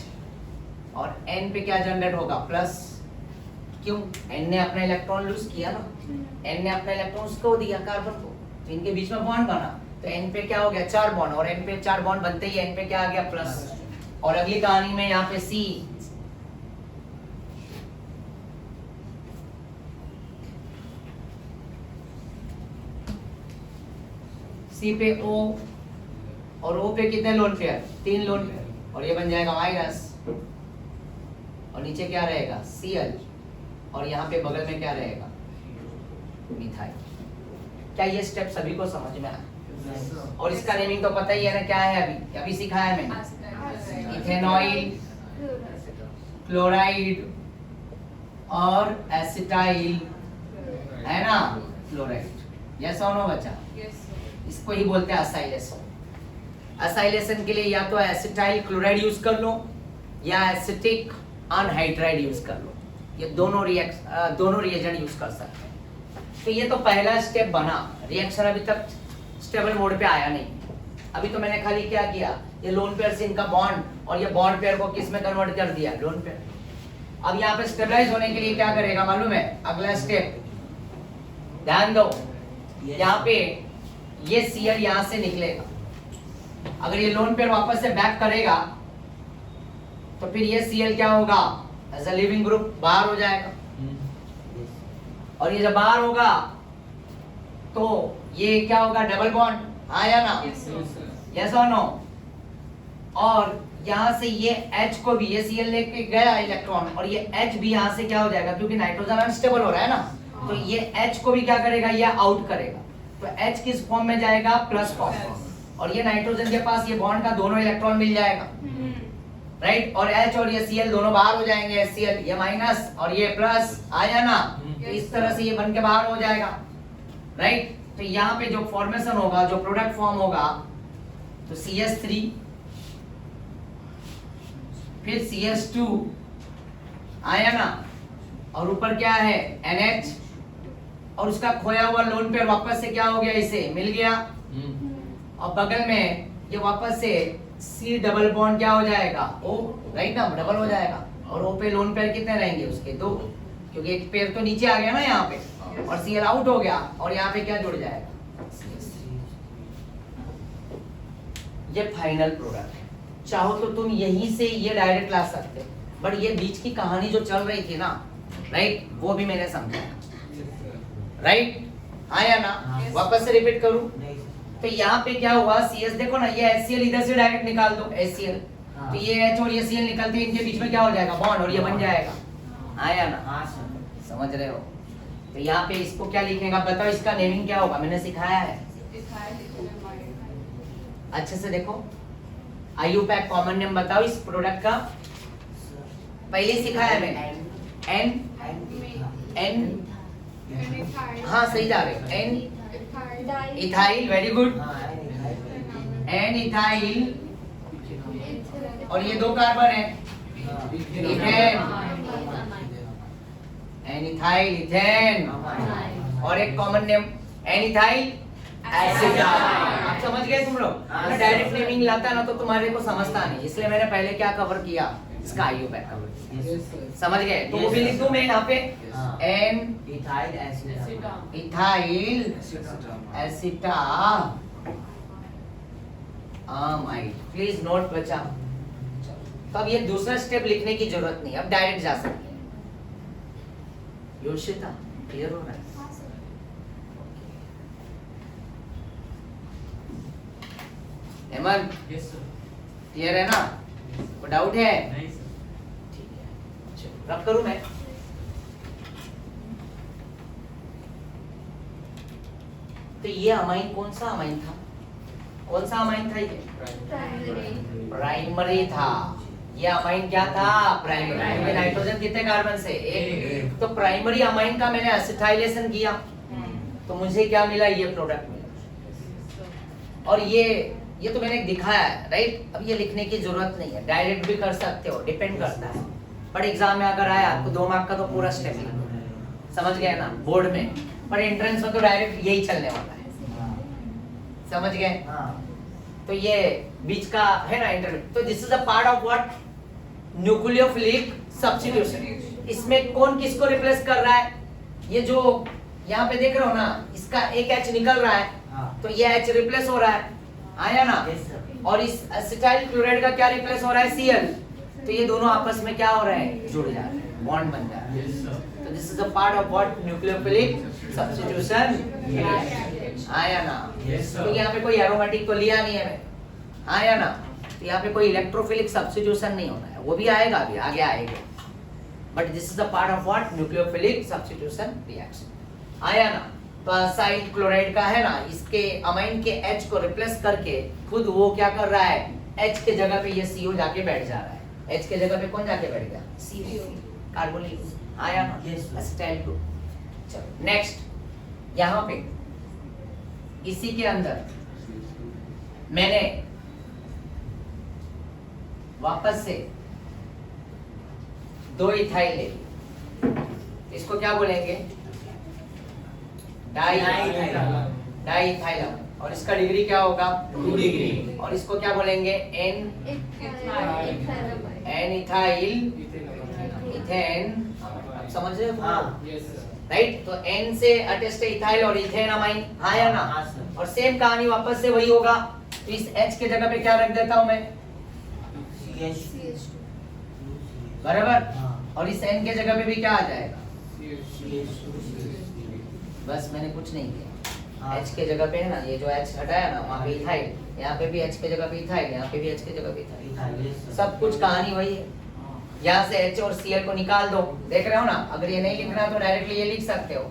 और N पे क्या जनरेट होगा? प्लस। क्यों? N ने अपना इलेक्ट्रॉन लूज किया ना, N ने अपना इलेक्ट्रॉन उसको दिया कार्बन को, तो इनके बीच में बॉन्ड बना, तो N पे क्या हो गया? 4 बॉन्ड, और N पे 4 बॉन्ड बनते ही N पे क्या आ गया? प्लस। और अगली कहानी में यहाँ पे C, C पे O और O पे कितने लोन पेयर? 3 लोन पेयर, और ये बन जाएगा माइनस, और नीचे क्या रहेगा? Cl, और यहाँ पे बगल में क्या रहेगा? मिथाइल। क्या ये स्टेप सभी को समझ में आया? और इसका नेमिंग तो पता ही है ना, क्या है? अभी सिखाया मैंने, इथेनॉइल, क्लोराइड और एसिटाइल, है ना, क्लोराइड। यस और नो बच्चा? इसको ही बोलते हैं असाइलेशन। असाइलेशन के लिए या तो एसिटाइल क्लोराइड यूज कर लो या एसिटिक अनहाइड्राइड यूज कर लो, ये दोनों रिएजेंट यूज कर सकते हैं। तो ये तो पहला स्टेप बना, रिएक्शन अभी तक स्टेबल मोड पे आया नहीं। अभी तो मैंने खाली क्या किया, ये लोन पेयर से इनका बॉन्ड और ये बॉन्ड पेयर को किस में कन्वर्ट कर दिया? Lone pair. अब यहाँ पे स्टेबलाइज होने के लिए क्या करेगा मालूम है? अगला स्टेप ध्यान दो, यहाँ पे ये Cl यहाँ से निकलेगा, अगर ये लोन पेयर वापस से बैक करेगा तो फिर ये Cl क्या होगा? एज अ लिविंग ग्रुप बाहर हो जाएगा, और ये जब बाहर होगा तो ये क्या होगा? डबल बॉन्ड आया ना? यस और नो? और यहाँ से ये H को भी, ये Cl लेके गया इलेक्ट्रॉन, और ये H भी यहाँ से क्या हो जाएगा? क्योंकि नाइट्रोजन अनस्टेबल हो रहा है ना, तो ये H को भी क्या करेगा? ये आउट करेगा, तो H किस फॉर्म में जाएगा? प्लस फॉर्म, और ये नाइट्रोजन के पास ये बॉन्ड का दोनों इलेक्ट्रॉन मिल जाएगा, राइट? और H और ये Cl दोनों बाहर हो जाएंगे, Cl ये माइनस और ये प्लस आया ना, तो इस तरह से ये बन के बाहर हो जाएगा, राइट? तो यहाँ पे जो फॉर्मेशन होगा, जो प्रोडक्ट फॉर्म होगा, तो CH3 फिर CH2 आया ना, और ऊपर क्या है? NH, और उसका खोया हुआ लोन पेयर वापस से क्या हो गया? इसे मिल गया, और बगल में ये वापस से C डबल बॉन्ड क्या हो जाएगा? O, राइट ना, डबल हो जाएगा, और O पे लोन पेयर कितने रहेंगे उसके? 2, क्योंकि एक पेयर तो नीचे आ गया ना यहाँ पे, और Cl आउट हो गया, और यहाँ पे क्या जुड़ जाएगा? ये फाइनल प्रोडक्ट है। चाहो तो तुम यहीं से ये डायरेक्ट ला सकते, बट ये बीच की कहानी जो चल रही थी ना, राइट, वो भी मैंने समझाया, राइट? आया ना? वापस से रिपीट करूं तो यहाँ पे क्या हुआ? CS देखो ना, ये HCl इधर से डायरेक्ट निकाल दो, HCl, तो ये H और ये Cl निकलते हैं, इनके बीच में क्या हो जाएगा? बॉन्ड, और ये बन जाएगा, आया ना? समझ रहे हो? तो यहाँ पे इसको क्या लिखेगा बताओ? इसका नेमिंग क्या होगा? मैंने सिखाया है, अच्छे से देखो। IUPAC कॉमन नेम बताओ इस प्रोडक्ट का, पहले सिखाया मैंने। N हाँ सही जा रहे, N ethyl, very good, N ethyl, और ये 2 कार्बन है, इथेन, N इथाइल इथेन, और एक common name N ethyl acetyl. आप समझ गए तुम लोग? मैं डायरेक्ट नेमिंग लाता ना तो तुम्हारे को समझता नहीं, इसलिए मैंने पहले क्या कवर किया? इसका IUPAC कवर किया, समझ गए? तो वो भी लिख दूं मैं यहाँ पे, N ethyl acetamide. Please note बच्चा। तो अब ये दूसरा स्टेप लिखने की जरूरत नहीं, अब डायरेक्ट जा सकते हैं। योशिता क्लियर हो रहा है? हेमंत क्लियर है ना? कोई डाउट है? नहीं सर। ठीक है, चलो रब करूं मैं। तो ये अमाइन कौन सा अमाइन था? कौन सा अमाइन था ये? प्राइमरी था। ये अमाइन क्या था? प्राइमरी। नाइट्रोजन कितने कार्बन से? एक। तो प्राइमरी अमाइन का मैंने एसिटाइलेशन किया तो मुझे क्या मिला? ये प्रोडक्ट मिला। और ये तो मैंने दिखाया है, राइट? अब ये लिखने की जरूरत नहीं है, डायरेक्ट भी कर सकते हो, डिपेंड करता है। पर एग्जाम में अगर आया तो 2 मार्क का तो पूरा स्टेप लिखो, समझ गए ना? बोर्ड में, पर एंट्रेंस में तो डायरेक्ट यही चलने वाला है, समझ गए? तो ये बीच का है ना इंटरमीडिएट। तो this is a part of what? Nucleophilic substitution. इसमें कौन किसको रिप्लेस कर रहा है? ये जो यहाँ पे देख रहे हो ना, इसका एक H निकल रहा है, तो ये H रिप्लेस हो रहा है, आया ना? और इस एसिटाइल क्लोराइड का क्या रिप्लेस हो रहा है? Cl। तो ये दोनों आपस में क्या हो रहे हैं? जुड़ जा रहे हैं, बॉन्ड बन जा रहा है। तो this is a part of what? Nucleophilic substitution. हाँ या ना? Yes, sir. तो यहाँ पे कोई एरोमेटिक तो लिया नहीं है, हाँ या ना? तो यहाँ पे कोई इलेक्ट्रोफिलिक सब्स्टिट्यूशन नहीं होना है, वो भी आएगा, अभी आगे आएगा, but this is the part of what? Nucleophilic substitution reaction, आया ना? तो असाइल क्लोराइड का है ना, इसके अमाइन के H को रिप्लेस करके खुद वो क्या कर रहा है, H के जगह पे ये CO जाके बैठ जा रहा है। H के जगह पे कौन जाके बैठ गया? CO, कार्बोनिल, आया ना? Acetyl group. चलो नेक्स्ट, यहाँ पे इसी के अंदर मैंने वापस से 2 इथाइल ले, इसको क्या बोलेंगे? डाइइथाइल, और इसका डिग्री क्या होगा? 2 डिग्री। और इसको क्या बोलेंगे? एन इथाइल इथेन, आप समझ रहे हो? राइट, तो N से अटेस्ट इथाइल और इथेन अमाइन, हाँ या ना? और सेम कहानी वापस से वही होगा, तो इस H के जगह पे क्या रख देता हूं मैं? बराबर, और इस N के जगह पे भी क्या आ जाएगा? बस मैंने कुछ नहीं किया, H के जगह पे है ना, ये जो H हटाया ना, वहाँ पे इथाइल, यहाँ पे भी H के जगह पे इथाइल, यहाँ पे भी H के जगह पे इथाइल, सब कुछ कहानी वही है। यहाँ से H और Cl को निकाल दो, देख रहे हो ना? अगर ये नहीं लिखना तो डायरेक्टली ये लिख सकते हो,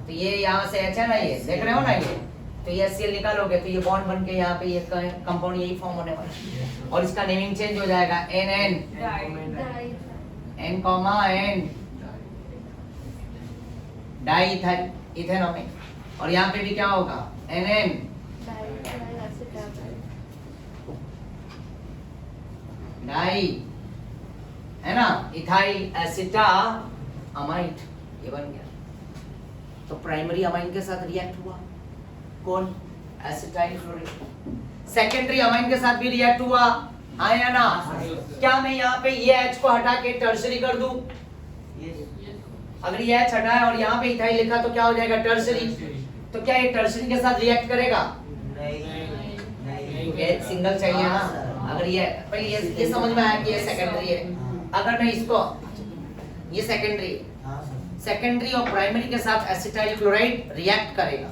तो ये यहाँ से H है ना, ये देख रहे हो ना, ये तो ये Cl निकालोगे तो ये बॉन्ड बन के यहाँ पे ये कंपाउंड यही फॉर्म होने वाला है, और इसका नेमिंग चेंज हो जाएगा, NN N comma N diethyl ethanamide, और यहाँ पे भी क्या होगा? NN डाई, है ना, इथाइल एसिटा अमाइड, ये बन गया। तो प्राइमरी अमाइन के साथ रिएक्ट हुआ कौन? Acetyl chloride. सेकेंडरी अमाइन के साथ भी रिएक्ट हुआ, आया ना? क्या मैं यहाँ पे ये H को हटा के टर्शरी कर दूं? अगर ये H हटाया और यहाँ पे इथाइल लिखा तो क्या हो जाएगा? टर्शरी। तो क्या ये टर्शरी के साथ रिएक्ट करेगा? नहीं, ये सिंगल चाहिए ना। अगर ये पहले ये समझ में आया कि ये सेकेंडरी है, अगर मैं इसको, ये सेकेंडरी और प्राइमरी के साथ एसिटाइल क्लोराइड रिएक्ट करेगा,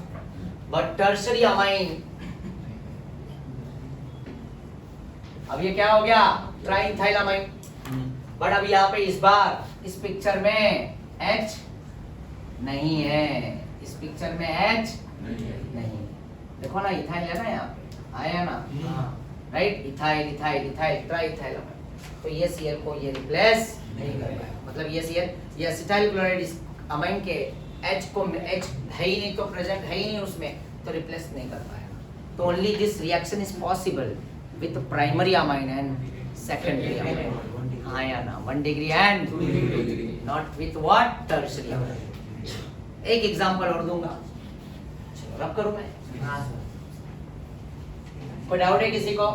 बट टर्शरी अमाइन, अब ये क्या हो गया? ट्राइइथाइल अमाइन। बट अब यहाँ पे इस बार इस पिक्चर में H नहीं है, इस पिक्चर में H नहीं, देखो ना, इथाइल है ना यहाँ पे, आया ना? Right, ethyl ethyl ethyl triethyl amine, तो ये Cl को ये रिप्लेस नहीं कर पाया, मतलब ये Cl, ये एसिटाइल क्लोराइड इस अमाइन के H को, H है ही नहीं तो प्रेजेंट है ही नहीं उसमें, तो रिप्लेस नहीं कर पाएगा। तो only this reaction is possible with primary amine and secondary amine, हाँ या ना? 1 degree and 2 degree, not with what? Tertiary amine। एक एग्जांपल और दूंगा, चलो रब करूं मैं? कोई डाउट है किसी को?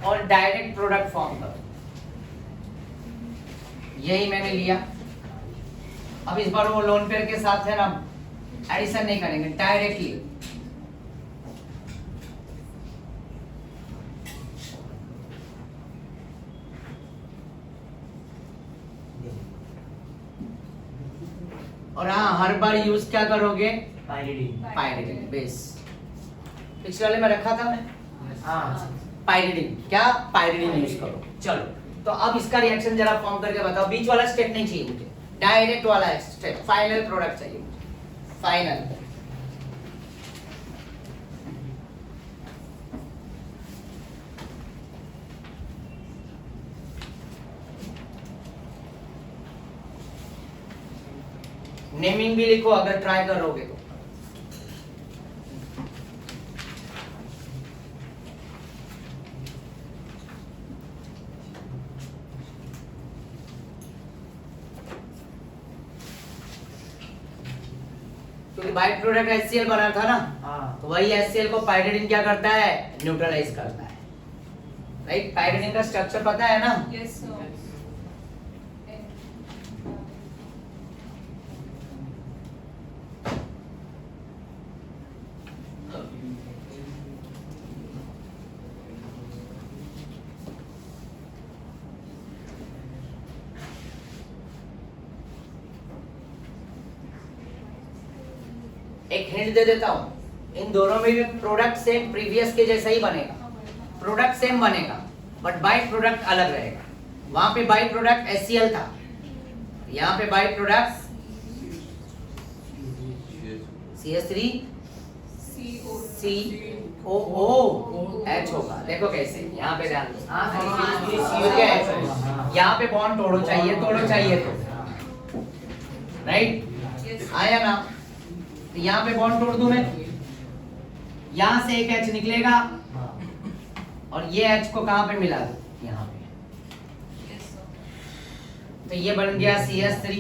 और डायरेक्ट प्रोडक्ट फॉर्म करो, यही मैंने लिया। अब इस बार वो लोन पेयर के साथ है ना, एडिशन नहीं करेंगे, डायरेक्टली और हाँ, हर बार यूज क्या करोगे? Pyridine base. पिछले वाले में रखा था मैं, हाँ, पाइरिडिन, क्या? पाइरिडिन यूज करो। चलो, तो अब इसका रिएक्शन जरा फॉर्म करके बताओ। बीच वाला स्टेप नहीं चाहिए मुझे, डायरेक्ट वाला स्टेप, फाइनल प्रोडक्ट चाहिए मुझे, फाइनल। नेमिंग भी लिखो अगर ट्राई करोगे तो। क्योंकि बाई प्रोडक्ट HCl बना था ना, तो वही HCl को पाइरिडिन क्या करता है? न्यूट्रलाइज करता है, राइट? पाइरिडिन का स्ट्रक्चर पता है ना? Yes, sir. एक हिंट दे देता हूँ, इन दोनों में भी प्रोडक्ट सेम प्रीवियस के जैसा ही बनेगा, प्रोडक्ट सेम बनेगा बट बाई प्रोडक्ट अलग रहेगा। वहां पे बाई प्रोडक्ट HCl था, यहाँ पे बाई प्रोडक्ट CH3COOH होगा। देखो कैसे, यहाँ पे ध्यान दो, यहाँ पे बॉन्ड तोड़ो चाहिए तो राइट, आया ना? तो यहाँ पे बॉन्ड तोड़ दूं मैं, यहाँ से एक H निकलेगा और ये H को कहाँ पे मिला दूं? यहाँ पे। तो ये बन गया CH3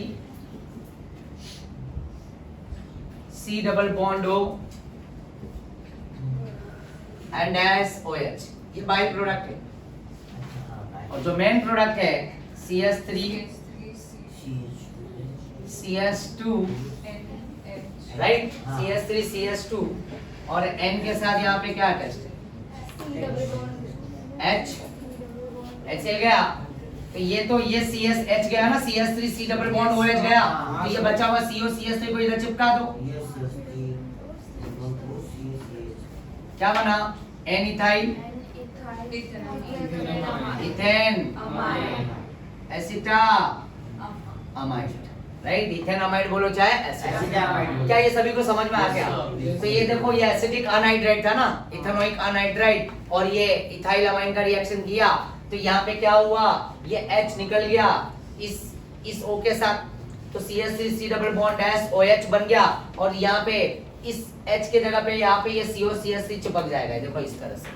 C double bond O and SOH, ये बाई प्रोडक्ट है। और जो मेन प्रोडक्ट है CH3 CH2 right, CH3 CH2 और N के साथ यहाँ पे क्या टेस्ट है? H HCl गया, तो ये CH गया ना, CH3 C double bond OH गया, तो ये बचा हुआ CO CH3 को इधर चिपका दो, क्या बना? N ethyl ethane acetamide, right, ethanamide बोलो चाहे एसिटामाइड। क्या ये सभी को समझ में आ गया? तो ये देखो, ये एसिटिक अनहाइड्राइड था ना, इथेनोइक अनहाइड्राइड, और ये इथाइल अमाइन का रिएक्शन किया, तो यहाँ पे क्या हुआ? ये H निकल गया इस O के साथ, तो CH3 C double bond SOH बन गया, और यहाँ पे इस H के जगह पे यहाँ पे ये CO CH3 चिपक जाएगा। देखो इस तरह से,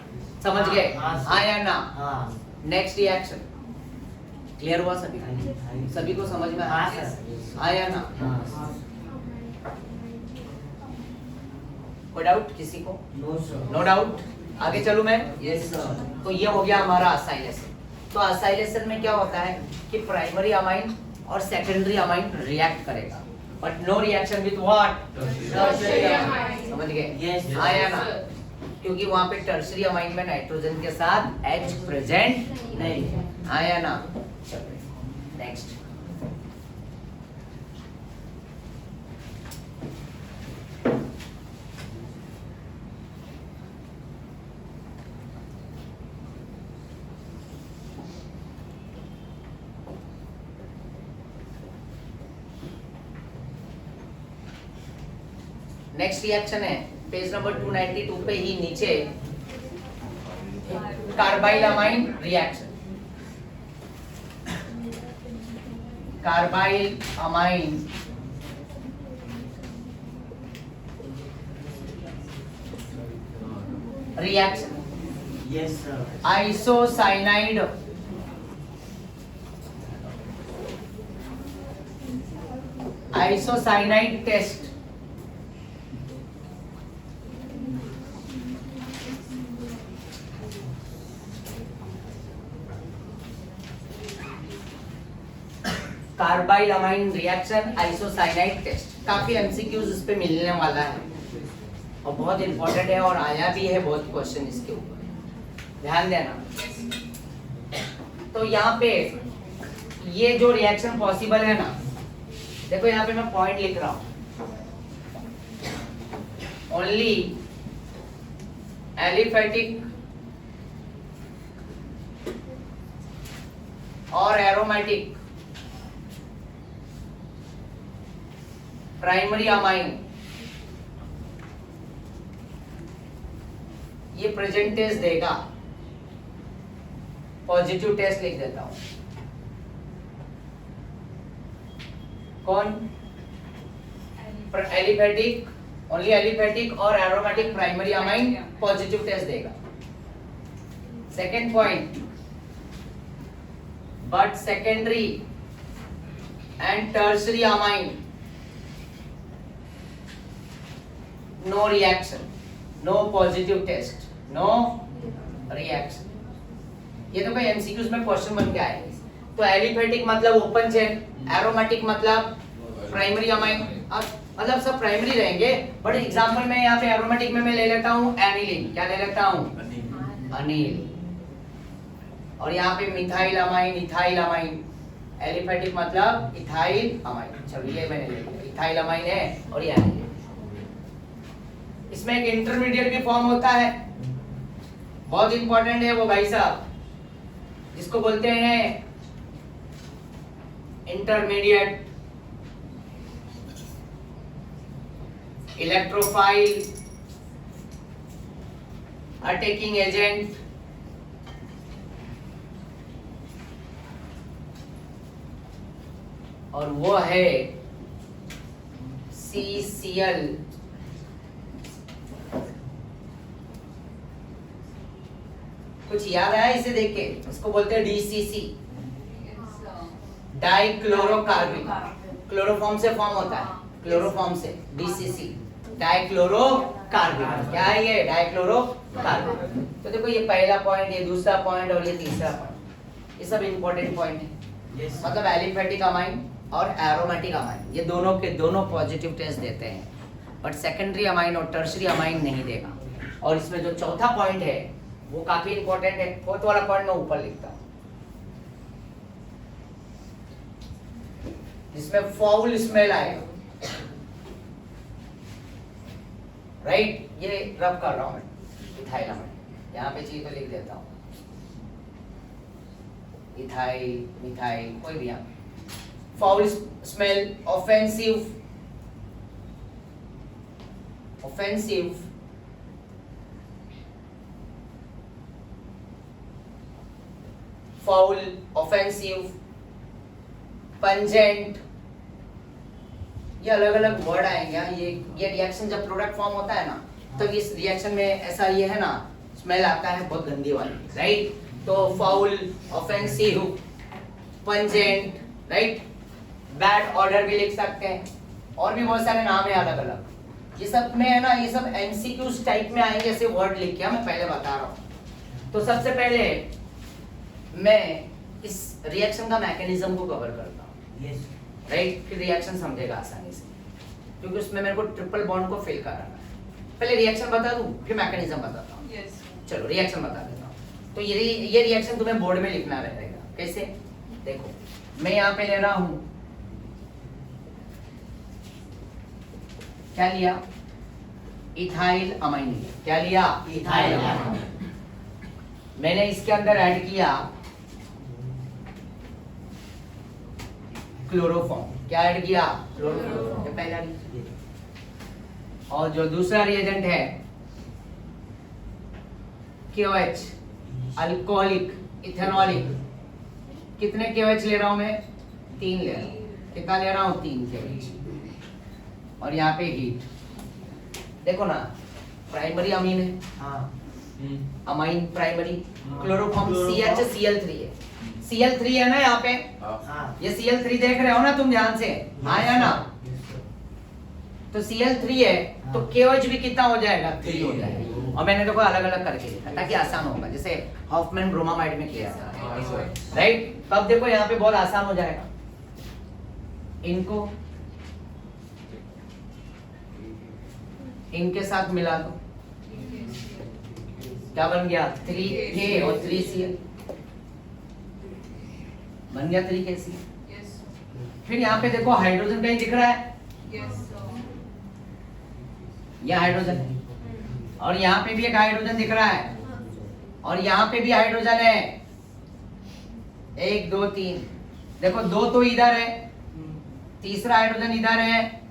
समझ गए? हाँ या ना? नेक्स्ट रिएक्शन क्लियर हुआ सभी को? सभी को समझ में आया ना? कोई डाउट किसी को? No doubt. आगे चलूं मैं? Yes sir. तो ये हो गया हमारा असाइलेशन। तो असाइलेशन में क्या होता है कि प्राइमरी अमाइन और सेकेंडरी अमाइन रिएक्ट करेगा, but no reaction with what? Tertiary amine. समझ गए? यस आया ना? क्योंकि वहां पे टर्शियरी अमाइन में नाइट्रोजन के साथ H प्रेजेंट नहीं है। आया ना? चलो नेक्स्ट। नेक्स्ट रिएक्शन है पेज नंबर 292 पे ही नीचे, carbylamine reaction. Carbylamine reaction. Yes sir. Isocyanide isocyanide test. Carbylamine reaction, isocyanide test. काफी एमसीक्यूज इस पे मिलने वाला है और बहुत इंपॉर्टेंट है, और आया भी है बहुत क्वेश्चन इसके ऊपर, ध्यान देना। तो यहाँ पे ये जो रिएक्शन पॉसिबल है ना, देखो यहाँ पे मैं पॉइंट लिख रहा हूं, ओनली एलिफेटिक और एरोमेटिक प्राइमरी अमाइन ये प्रेजेंट टेस्ट देगा। पॉजिटिव टेस्ट लिख देता हूं। कौन? एलिफेटिक, ओनली एलिफेटिक और aromatic primary amine positive test देगा। Second point, but secondary and tertiary amine no reaction, no positive test, no reaction. ये तो कोई एमसीक्यूज में क्वेश्चन बन के आए। तो एलिफेटिक मतलब ओपन चेन, एरोमेटिक मतलब प्राइमरी अमाइन, मतलब सब प्राइमरी रहेंगे, बट एग्जांपल में यहाँ पे एरोमेटिक में मैं ले लेता हूँ एनिलीन। क्या ले लेता हूँ? अनिल। और यहाँ पे methyl amine, ethyl amine. Aliphatic मतलब इथाइल अमाइन। चलो ये मैंने ले लिया, इथाइल अमाइन है और ये एनिलीन। इसमें एक इंटरमीडिएट भी फॉर्म होता है, बहुत इंपॉर्टेंट है वो भाई साहब, जिसको बोलते हैं इंटरमीडिएट इलेक्ट्रोफाइल अटैकिंग एजेंट, और वो है CCl। कुछ याद आया इसे देख के? इसको बोलते हैं DCC, डाइक्लोरोकार्बन। क्लोरोफॉर्म से फॉर्म होता है, क्लोरोफॉर्म से DCC, डाइक्लोरोकार्बन। क्या है ये? डाइक्लोरोकार्बन। तो देखो ये पहला पॉइंट, ये दूसरा पॉइंट और ये तीसरा पॉइंट, ये सब इंपॉर्टेंट पॉइंट है। मतलब एलिफेटिक अमाइन और एरोमेटिक अमाइन, ये दोनों के दोनों पॉजिटिव टेस्ट देते हैं, बट सेकेंडरी अमाइन और टर्शरी अमाइन नहीं देगा। और इसमें जो चौथा पॉइंट है वो काफी इंपॉर्टेंट है, फोर्थ वाला पॉइंट मैं ऊपर लिखता हूं, जिसमें फाउल स्मेल आएगा, राइट? ये रब कर रहा हूं मैं, इथाइल अमाइन, यहाँ पे चीज तो लिख देता हूं, इथाइल, मिथाइल, कोई भी यहाँ। Foul smell, offensive, offensive, foul, offensive, pungent, ये अलग अलग वर्ड आएंगे। ये रिएक्शन जब प्रोडक्ट फॉर्म होता है ना, तो इस रिएक्शन में ऐसा ये है ना, स्मेल आता है बहुत गंदी वाली, राइट? तो foul, offensive, pungent, right? Bad order भी लिख सकते हैं, और भी बहुत सारे नाम है अलग अलग। ये सब में है ना, ये सब एमसीक्यूज टाइप में आएंगे ऐसे वर्ड लिख के, मैं पहले बता रहा हूँ। तो सबसे पहले मैं इस रिएक्शन का मैकेनिज्म को कवर करता हूँ, राइट? फिर रिएक्शन समझेगा आसानी से, क्योंकि उसमें मेरे को ट्रिपल बॉन्ड को फिल कराना है। पहले रिएक्शन बता दूं, फिर मैकेनिज्म बताता हूँ। चलो रिएक्शन बता देता हूँ। तो ये रिएक्शन तुम्हें बोर्ड में लिखना रहेगा। कैसे? देखो, मैं यहाँ पे ले रहा हूँ, क्या लिया? इथाइल अमाइन लिया। क्या लिया? Ethyl amine. मैंने इसके अंदर ऐड किया क्लोरोफॉर्म। क्या ऐड किया? क्लोरोफॉर्म। ये पहला रिएजेंट। और जो दूसरा रिएजेंट है KOH, अल्कोहलिक इथेनॉलिक। कितने KOH ले रहा हूं मैं? 3 ले रहा हूं। कितना ले रहा हूं? 3 KOH। और यहाँ पे हीट। देखो ना, प्राइमरी अमीन है, हाँ, अमाइन प्राइमरी। क्लोरोफॉर्म CHCl3 है। Cl3 है ना यहाँ पे, ये Cl3 देख रहे हो ना तुम ध्यान से, आया ना? तो Cl3 है, तो KOH भी कितना हो जाएगा? 3 हो जाएगा। और मैंने देखो अलग अलग करके लिखा ताकि आसान होगा, जैसे हॉफमैन ब्रोमामाइड में किया था, राइट? तो अब देखो यहाँ पे बहुत आसान हो जाएगा। इनको इनके साथ मिला दो, क्या बन गया? 3K और 3Cl बन गया 3KCl। फिर यहाँ पे देखो हाइड्रोजन कहीं दिख रहा है? यह हाइड्रोजन है, और यहाँ पे भी एक हाइड्रोजन दिख रहा है, और यहाँ पे भी हाइड्रोजन है। 1 2 3, देखो 2 तो इधर है, तीसरा हाइड्रोजन इधर है,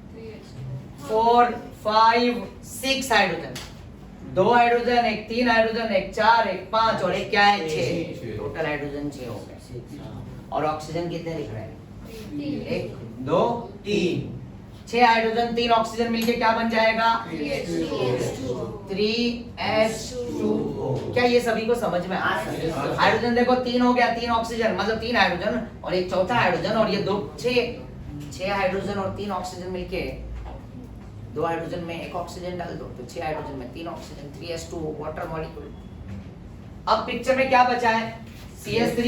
4 5 6 हाइड्रोजन, 2 हाइड्रोजन, एक 3 हाइड्रोजन, एक 4, एक 5 और एक क्या है? 6। टोटल हाइड्रोजन 6 हो गए। और ऑक्सीजन कितने दिख रहे हैं? 1 2 3, 6 हाइड्रोजन 3 ऑक्सीजन मिलके क्या बन जाएगा? 3H2O। क्या ये सभी को समझ में आ रहा है? हाइड्रोजन देखो 3 हो गया, 3 ऑक्सीजन, मतलब 3 हाइड्रोजन और एक चौथा हाइड्रोजन, और ये 6 हाइड्रोजन और 3 ऑक्सीजन मिलके 2 हाइड्रोजन में 1 ऑक्सीजन डाल दो, तो 6 हाइड्रोजन में 3 ऑक्सीजन, 3H2O वाटर मॉलिक्यूल। अब पिक्चर में क्या बचा है? CH3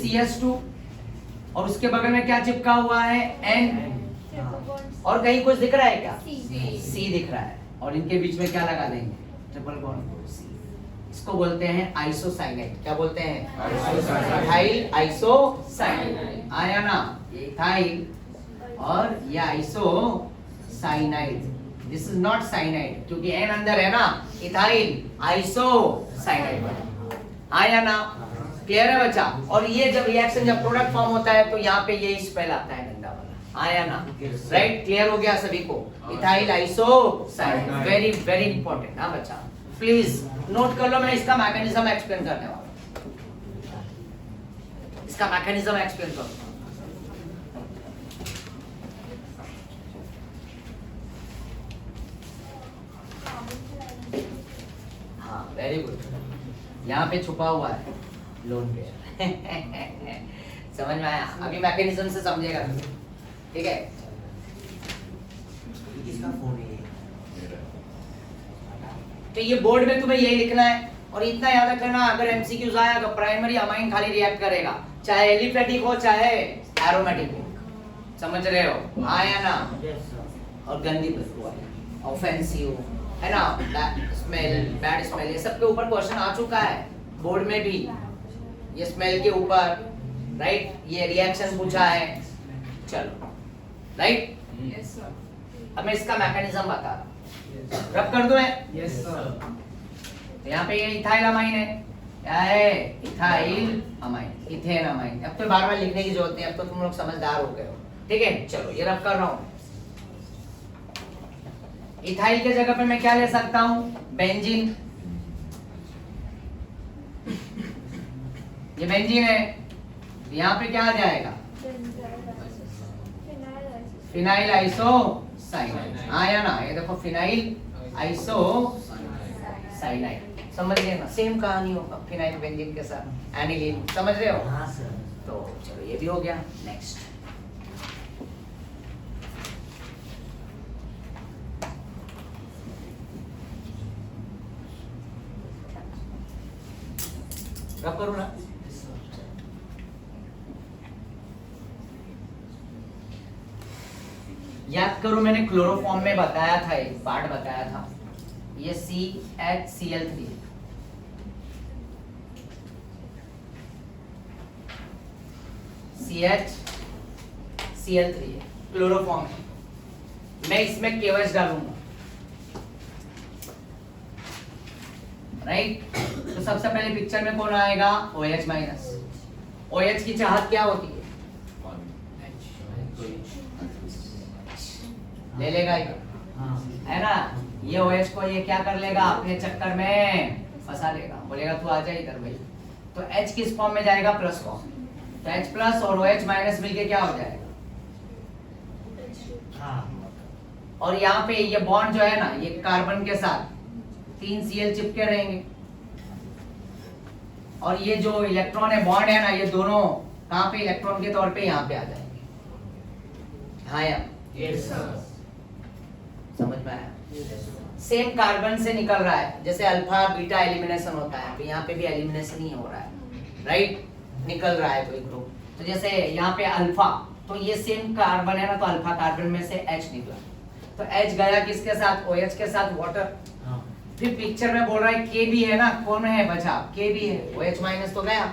CH2, और उसके बगल में क्या चिपका हुआ है? N। और कहीं कुछ दिख रहा है क्या? C दिख रहा है, और इनके बीच में क्या लगा देंगे? Triple bond C। इसको बोलते हैं आइसोसाइनेट। क्या बोलते हैं? Ethyl isocyanate. आया ना? ये इथाइल और ये iso cyanide, this is not cyanide क्योंकि एन अंदर है ना, इथाइल आइसो साइनाइड आया ना, क्लियर है बच्चा। और ये जब रिएक्शन जब प्रोडक्ट फॉर्म होता है तो यहाँ पे ये स्पेल आता है गंदा वाला, आया ना, राइट, क्लियर हो गया सभी को, ethyl iso cyanide, very very important. हाँ बच्चा प्लीज नोट कर लो, मैं इसका मैकेनिज्म एक्सप्लेन करने वाला हूँ, इसका मैकेनिज्म एक्सप्लेन करूंगा। हाँ वेरी गुड, यहाँ पे छुपा हुआ है लोन पेयर समझ में आया, अभी मैकेनिज्म से समझेगा, ठीक है। किसका फोन है? तो ये बोर्ड में तुम्हें यही लिखना है और इतना याद रखना, अगर एमसीक्यूज आया तो प्राइमरी अमाइन खाली रिएक्ट करेगा, चाहे एलिफेटिक हो चाहे एरोमेटिक हो, समझ रहे हो, आया ना। और गंदी बदबू है, ऑफेंसिव है ना, स्मेल, बैड स्मेल, ये सब के ऊपर क्वेश्चन आ चुका है बोर्ड में भी, ये स्मेल के ऊपर, राइट, ये रिएक्शन पूछा है, चलो राइट। Yes sir. अब मैं इसका मैकेनिज्म बता रहा हूं, रब कर दो है। Yes sir. तो यहाँ पे ये इथाइल अमाइन है, क्या है, इथाइल अमाइन, इथेन अमाइन। अब तो बार बार लिखने की जरूरत नहीं, अब तो तुम लोग समझदार हो गए हो, ठीक है। चलो ये रब कर रहा हूँ, इथाइल के जगह पे मैं क्या ले सकता हूँ, बेंजीन, ये बेंजीन है, यहाँ पे क्या आ जाएगा, फिनाइल आइसो साइनाइड, आया ना, ये देखो फिनाइल आइसो साइनाइड, समझ गए ना, सेम कहानी होगा फिनाइल बेंजीन के साथ एनिलीन, समझ रहे हो। हाँ सर। तो चलो ये भी हो गया, नेक्स्ट रब करूँ ना, याद करो मैंने क्लोरोफॉर्म में बताया था, एक पार्ट बताया था, ये CHCl3 CHCl3 है क्लोरोफॉर्म है, मैं इसमें KOH डालूंगा, राइट। तो सबसे पहले पिक्चर में कौन आएगा, OH माइनस। OH की चाहत क्या होती है, ले लेगा ये, है ना, ये OH को ये क्या कर लेगा, अपने चक्कर में फंसा लेगा, बोलेगा तू आ जा इधर भाई। तो H किस फॉर्म में जाएगा, प्लस फॉर्म, तो H प्लस और OH माइनस मिलके क्या हो जाएगा, और यहाँ पे ये बॉन्ड जो है ना, ये कार्बन के साथ 3 Cl चिपके रहेंगे, और ये जो इलेक्ट्रॉन है, बॉन्ड है ना, ये दोनों कहाँ पे इलेक्ट्रॉन के तौर पे यहाँ पे आ जाएंगे। हाँ यार, यस सर। समझ में आया, सेम कार्बन से निकल रहा है, जैसे अल्फा बीटा एलिमिनेशन होता है, तो यहाँ पे भी एलिमिनेशन ही हो रहा है, राइट, निकल रहा है कोई ग्रुप। तो जैसे यहाँ पे अल्फा, तो ये सेम कार्बन है ना, तो अल्फा कार्बन में से H निकला, तो H गया किसके साथ, OH के साथ, वाटर। फिर पिक्चर में बोल रहा है K भी है ना, कौन है बचा, K भी है, OH माइनस तो गया,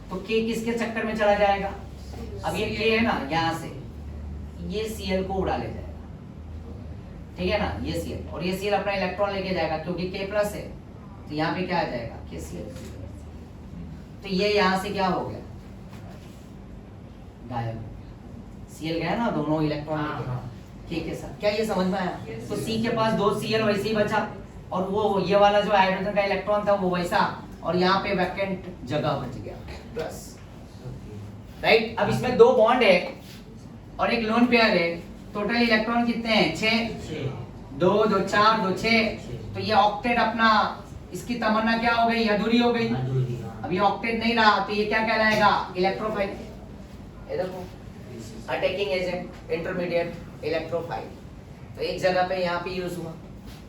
तो K किसके चक्कर में चला जाएगा, अब ये K है ना, यहाँ से ये Cl को उड़ा ले जाएगा, ठीक है ना, ये Cl, और ये Cl अपना इलेक्ट्रॉन लेके जाएगा क्योंकि K प्लस है, तो यहाँ पे क्या आ जाएगा, KCl। तो ये यहाँ से क्या हो गया, गायब, Cl गया ना, दोनों इलेक्ट्रॉन लेके K के साथ, क्या ये समझ में आया। तो C के पास 2 Cl वैसे ही बचा, और वो ये वाला जो हाइड्रोजन का इलेक्ट्रॉन था वो वैसा, और यहाँ पे वैकेंट जगह बच गया, प्लस, राइट। अब इसमें 2 बॉन्ड है और एक लोन पेयर है, टोटल इलेक्ट्रॉन कितने हैं, 6, 2 2 4 2 6, तो ये ऑक्टेट अपना, इसकी तमन्ना क्या हो गई, अधूरी हो गई। अब ये ऑक्टेट नहीं रहा, तो ये क्या कहलाएगा, इलेक्ट्रोफाइल। ये देखो, अटैकिंग एजेंट, इंटरमीडिएट, इलेक्ट्रोफाइल। तो एक जगह पे यहाँ पे यूज हुआ,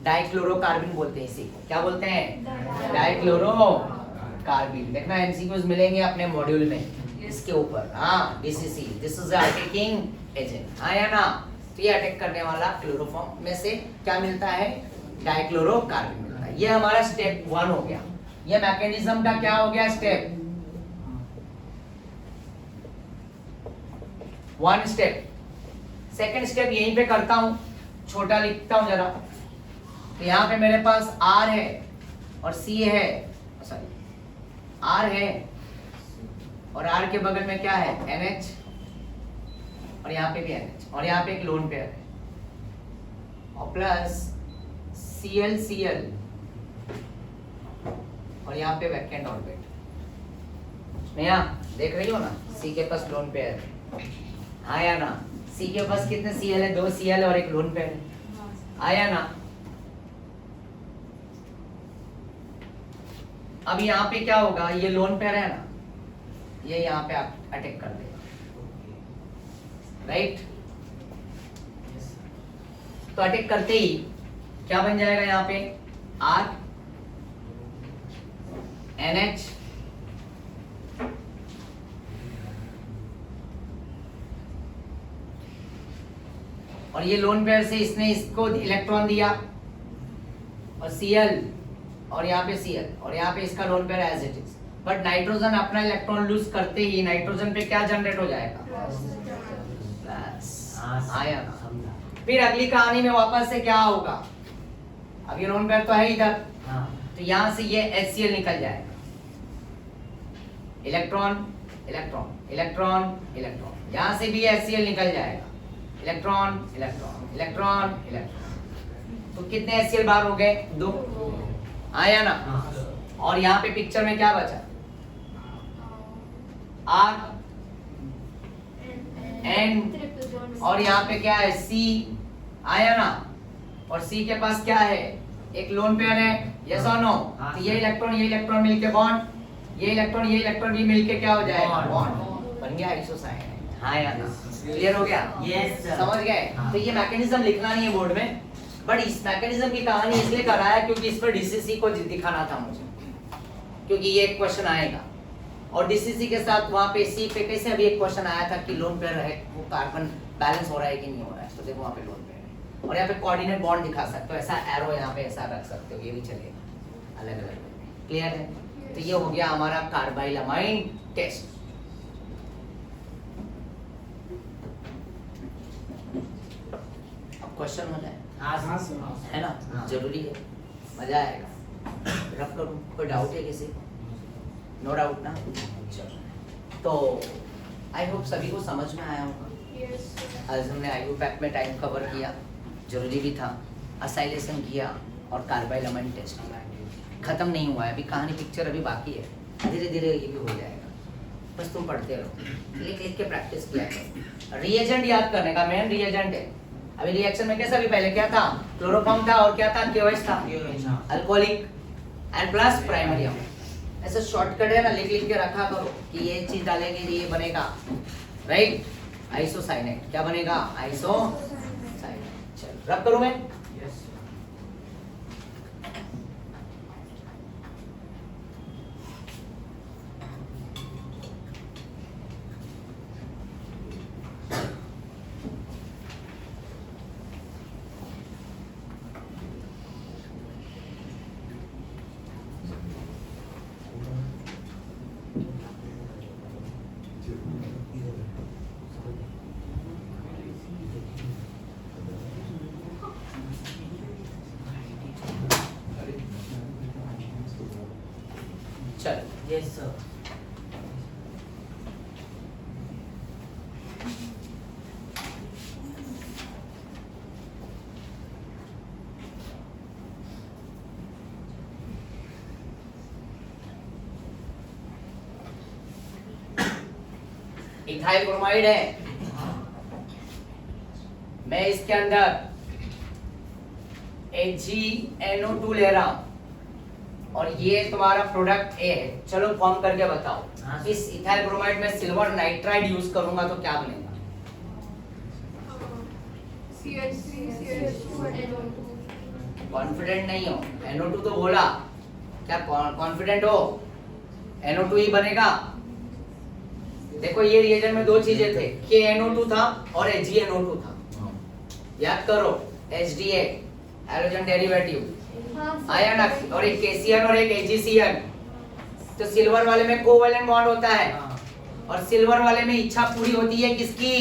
डाइक्लोरोकार्बिन बोलते हैं इसी को, क्या बोलते हैं, डाइक्लोरोकार्बिन। देखना एमसीक्यूज मिलेंगे अपने मॉड्यूल में इसके ऊपर, हाँ, DCC, this is attacking agent, आया ना। तो ये अटैक करने वाला क्लोरोफॉर्म में से क्या मिलता है, डाइक्लोरोकार्बिन मिलता है। ये हमारा स्टेप 1 हो गया, ये मैकेनिज्म का क्या हो गया, स्टेप 1 स्टेप। सेकंड स्टेप यहीं पे करता हूं, छोटा लिखता हूं जरा। तो यहाँ पे मेरे पास R है और C है, सॉरी R है और R के बगल में क्या है NH और यहाँ पे भी NH और यहाँ पे एक लोन पेयर है और प्लस Cl और यहाँ पे वैकेंट ऑर्बिट। स्नेहा देख रही हो ना, C के पास लोन पेयर है, आया ना? C के पास कितने Cl है? 2 Cl और एक लोन पेयर है, आया ना? अब यहाँ पे क्या होगा, ये लोन पेयर है ना, ये यहाँ पे अटैक कर देगा, राइट? तो अटैक करते ही क्या बन जाएगा यहाँ पे R NH और ये लोन पेयर से इसने इसको इलेक्ट्रॉन दिया और Cl और यहाँ पे Cl और यहाँ पे इसका lone pair as it is. But nitrogen अपना इलेक्ट्रॉन लूज करते ही नाइट्रोजन पे क्या जनरेट हो जाएगा? प्लस। आया ना? फिर अगली कहानी में वापस से क्या होगा, अब ये लोन पेयर तो है इधर, तो यहाँ से ये HCl निकल जाएगा, इलेक्ट्रॉन इलेक्ट्रॉन इलेक्ट्रॉन इलेक्ट्रॉन, यहाँ से भी HCl निकल जाएगा, इलेक्ट्रॉन इलेक्ट्रॉन इलेक्ट्रॉन इलेक्ट्रॉन। तो कितने HCl बार हो गए? 2। आया ना? और यहाँ पे पिक्चर में क्या बचा? R N और यहाँ पे क्या है? C। आया ना? और C के पास क्या है? एक लोन पेयर है, यस और नो? तो ये इलेक्ट्रॉन मिलके बॉन्ड, ये इलेक्ट्रॉन भी मिलके क्या हो जाएगा? बॉन्ड बन गया आइसोसाइनाइड। हाँ या ना? क्लियर हो गया? यस समझ गए? तो ये मैकेनिज्म लिखना नहीं है बोर्ड में, बट इस मैकेनिज्म की कहानी इसलिए कराया क्योंकि इस पर डीसीसी को दिखाना था मुझे, क्योंकि ये एक क्वेश्चन आएगा और डीसीसी के साथ वहाँ पे सी पे कैसे अभी एक क्वेश्चन आया था कि लोन पेयर है वो कार्बन बैलेंस हो रहा है कि नहीं हो रहा है, तो देखो वहाँ पे लोन पेयर है और यहाँ पे कोऑर्डिनेट बॉन्ड दिखा सकते हो, ऐसा एरो यहाँ पे ऐसा रख सकते हो, ये भी चलेगा अलग अलग। क्लियर है? तो ये हो गया हमारा कार्बाइलामाइन टेस्ट। अब क्वेश्चन हो जाए है ना? जरूरी है, मजा आएगा। रख करूं? कोई डाउट है किसी? नो डाउट ना? चलो, तो आई होप सभी को समझ में आया होगा। आज हमने आईयू पैक में टाइम कवर किया, जरूरी भी था, असाइलेशन किया और कार्बाइलामाइन टेस्ट किया। खत्म नहीं हुआ है अभी, कहानी पिक्चर अभी बाकी है, धीरे धीरे ये भी हो जाएगा, बस तुम पढ़ते रहो, लिख लिख के प्रैक्टिस किया करो। रिएजेंट याद करने का, मेन रिएजेंट है। अभी रिएक्शन में कैसा, अभी पहले क्या था? क्लोरोफॉर्म था और क्या था? KOH था, alcoholic and plus primary amine. ऐसे शॉर्टकट है ना, लिख लिख के रखा करो कि ये चीज डालेंगे ये बनेगा, राइट? आइसोसाइनेट क्या बनेगा? आइसोसाइनेट। चल रब करूं मैं? चल यस सर। इथाइल ब्रोमाइड है, मैं इसके अंदर HgNO2 ले रहा हूं और ये तुम्हारा प्रोडक्ट ए है। चलो फॉर्म करके बताओ। इस इथाइल ब्रोमाइड में सिल्वर नाइट्राइड यूज करूंगा तो क्या बनेगा? कॉन्फिडेंट नहीं हो? NO2 तो बोला, क्या कॉन्फिडेंट हो? NO2 ही बनेगा। देखो ये रिएजेंट में दो चीजें थे, KNO2 था और HgNO2 था, याद करो। HDA हैलोजन डेरिवेटिव आया ना, और एक KCN और एक AgCN। तो सिल्वर वाले में कोवेलेंट बॉन्ड होता है और सिल्वर वाले में इच्छा पूरी होती है किसकी?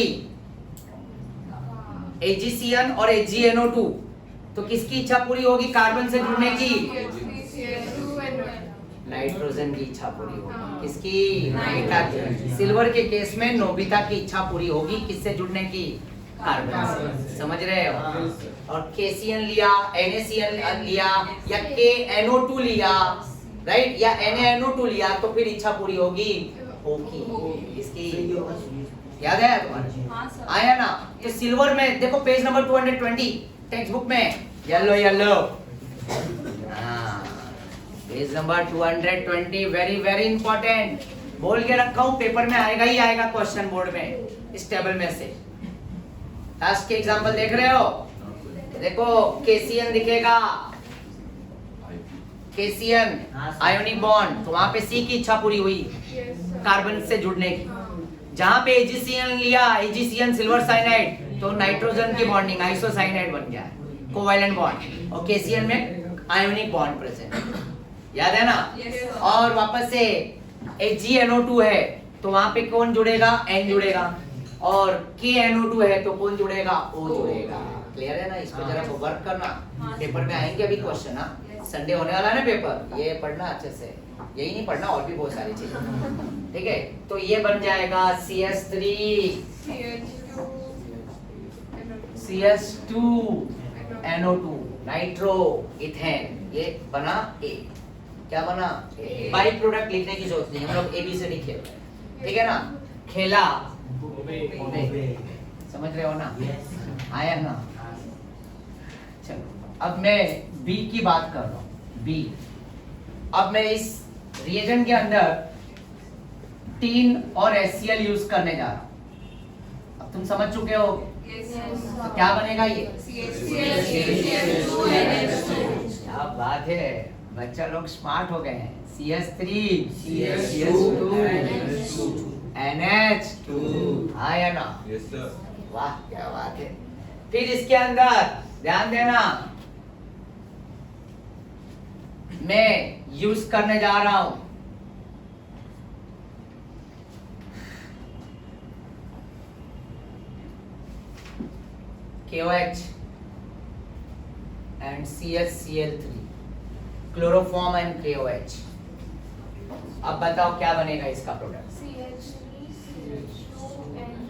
AgCN और AgNO2, तो किसकी इच्छा पूरी होगी कार्बन से जुड़ने की? नाइट्रोजन की इच्छा पूरी होगी। किसकी? नोबिता की। सिल्वर के केस में नोबिता की इच्छा पूरी होगी किससे जुड़ने की? कार्बन से। समझ रहे हो? और KCN लिया, NaCN लिया या KNO2 लिया, राइट, या NaNO2 लिया तो फिर इच्छा पूरी होगी इसकी। याद है तुम्हारे? आया ना? तो सिल्वर में देखो पेज नंबर 220 टेक्स्ट बुक में, yellow yellow, page number 220, very very important. बोल के रखा हूं, पेपर में आएगा ही आएगा क्वेश्चन बोर्ड में इस टेबल में से। लास्ट के एग्जांपल देख रहे हो? देखो KCN दिखेगा, KCN आयोनिक बॉन्ड, तो वहां पे C की इच्छा पूरी हुई कार्बन से जुड़ने की। जहां पे AgCN लिया, AgCN सिल्वर साइनाइड, तो नाइट्रोजन की बॉन्डिंग आइसोसाइनाइड बन गया है, कोवैलेंट बॉन्ड, और KCN में आयोनिक बॉन्ड प्रेजेंट। याद है ना? और वापस से AgNO2 है तो वहां पे कौन जुड़ेगा? N जुड़ेगा, और KNO2 है तो कौन जुड़ेगा? O जुड़ेगा। क्लियर है ना? इस पे जरा वर्क करना, पेपर में आएंगे अभी क्वेश्चन। संडे होने वाला है ना पेपर, ये पढ़ना अच्छे से, यही नहीं पढ़ना और भी बहुत सारी चीजें, ठीक है? तो ये बन जाएगा CS3 CS2 NO2 nitro ethane, ये बना A। क्या बना? बाई प्रोडक्ट लिखने की जरूरत नहीं, हम लोग ABCD खेल रहे हैं, ठीक है ना? खेला समझ रहे हो ना? आया ना? चलो अब मैं B की बात कर रहा हूँ। B, अब मैं इस रिएजेंट के अंदर टीन और HCl यूज करने जा रहा हूँ। अब तुम समझ चुके हो? तो क्या बनेगा ये? क्या बात है, बच्चा लोग स्मार्ट हो गए हैं। CS3 CS2 NH2, हाँ या ना? Yes sir. वाह क्या बात है। फिर इसके अंदर ध्यान देना, मैं यूज करने जा रहा हूं KOH and CHCl3, chloroform and KOH। अब बताओ क्या बनेगा इसका product?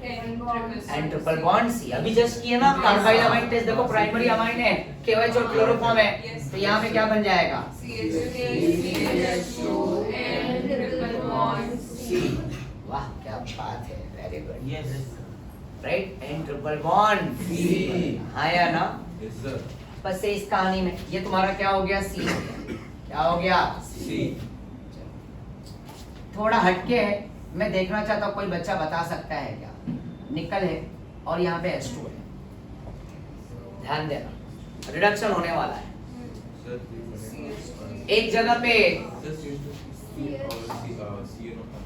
And triple bond C। अभी जस्ट किए ना कार्बाइल अमाइन टेस्ट, देखो प्राइमरी अमाइन है, KOH और क्लोरोफॉर्म है, तो यहाँ पे क्या बन जाएगा? वाह क्या बात है, very good, right, and triple bond C, हाँ या ना? Yes sir. बस से इस कहानी में ये तुम्हारा क्या हो गया? C। क्या हो गया? C। थोड़ा हटके है, मैं देखना चाहता हूँ कोई बच्चा बता सकता है क्या? निकल है और यहाँ पे H2 है, ध्यान देना, रिडक्शन होने वाला है। एक जगह पे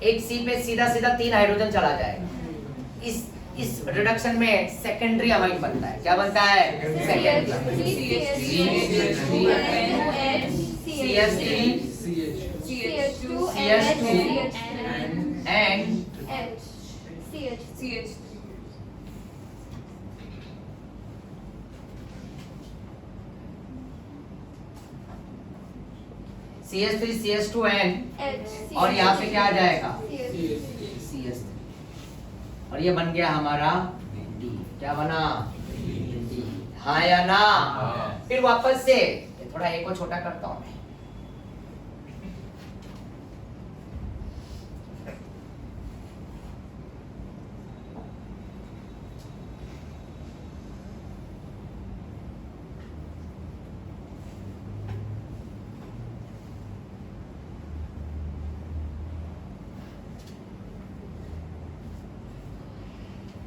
एक C पे सीधा सीधा 3 हाइड्रोजन चला जाएगा। इस रिडक्शन में सेकेंडरी अमाइन बनता है। क्या बनता है? Secondary CH3 CH2 and CH3 CH2 and और यहाँ पे क्या आ जाएगा? CS3, और ये बन गया हमारा D। क्या बना? D, हाँ या ना? फिर वापस से थोड़ा A को छोटा करता हूँ मैं।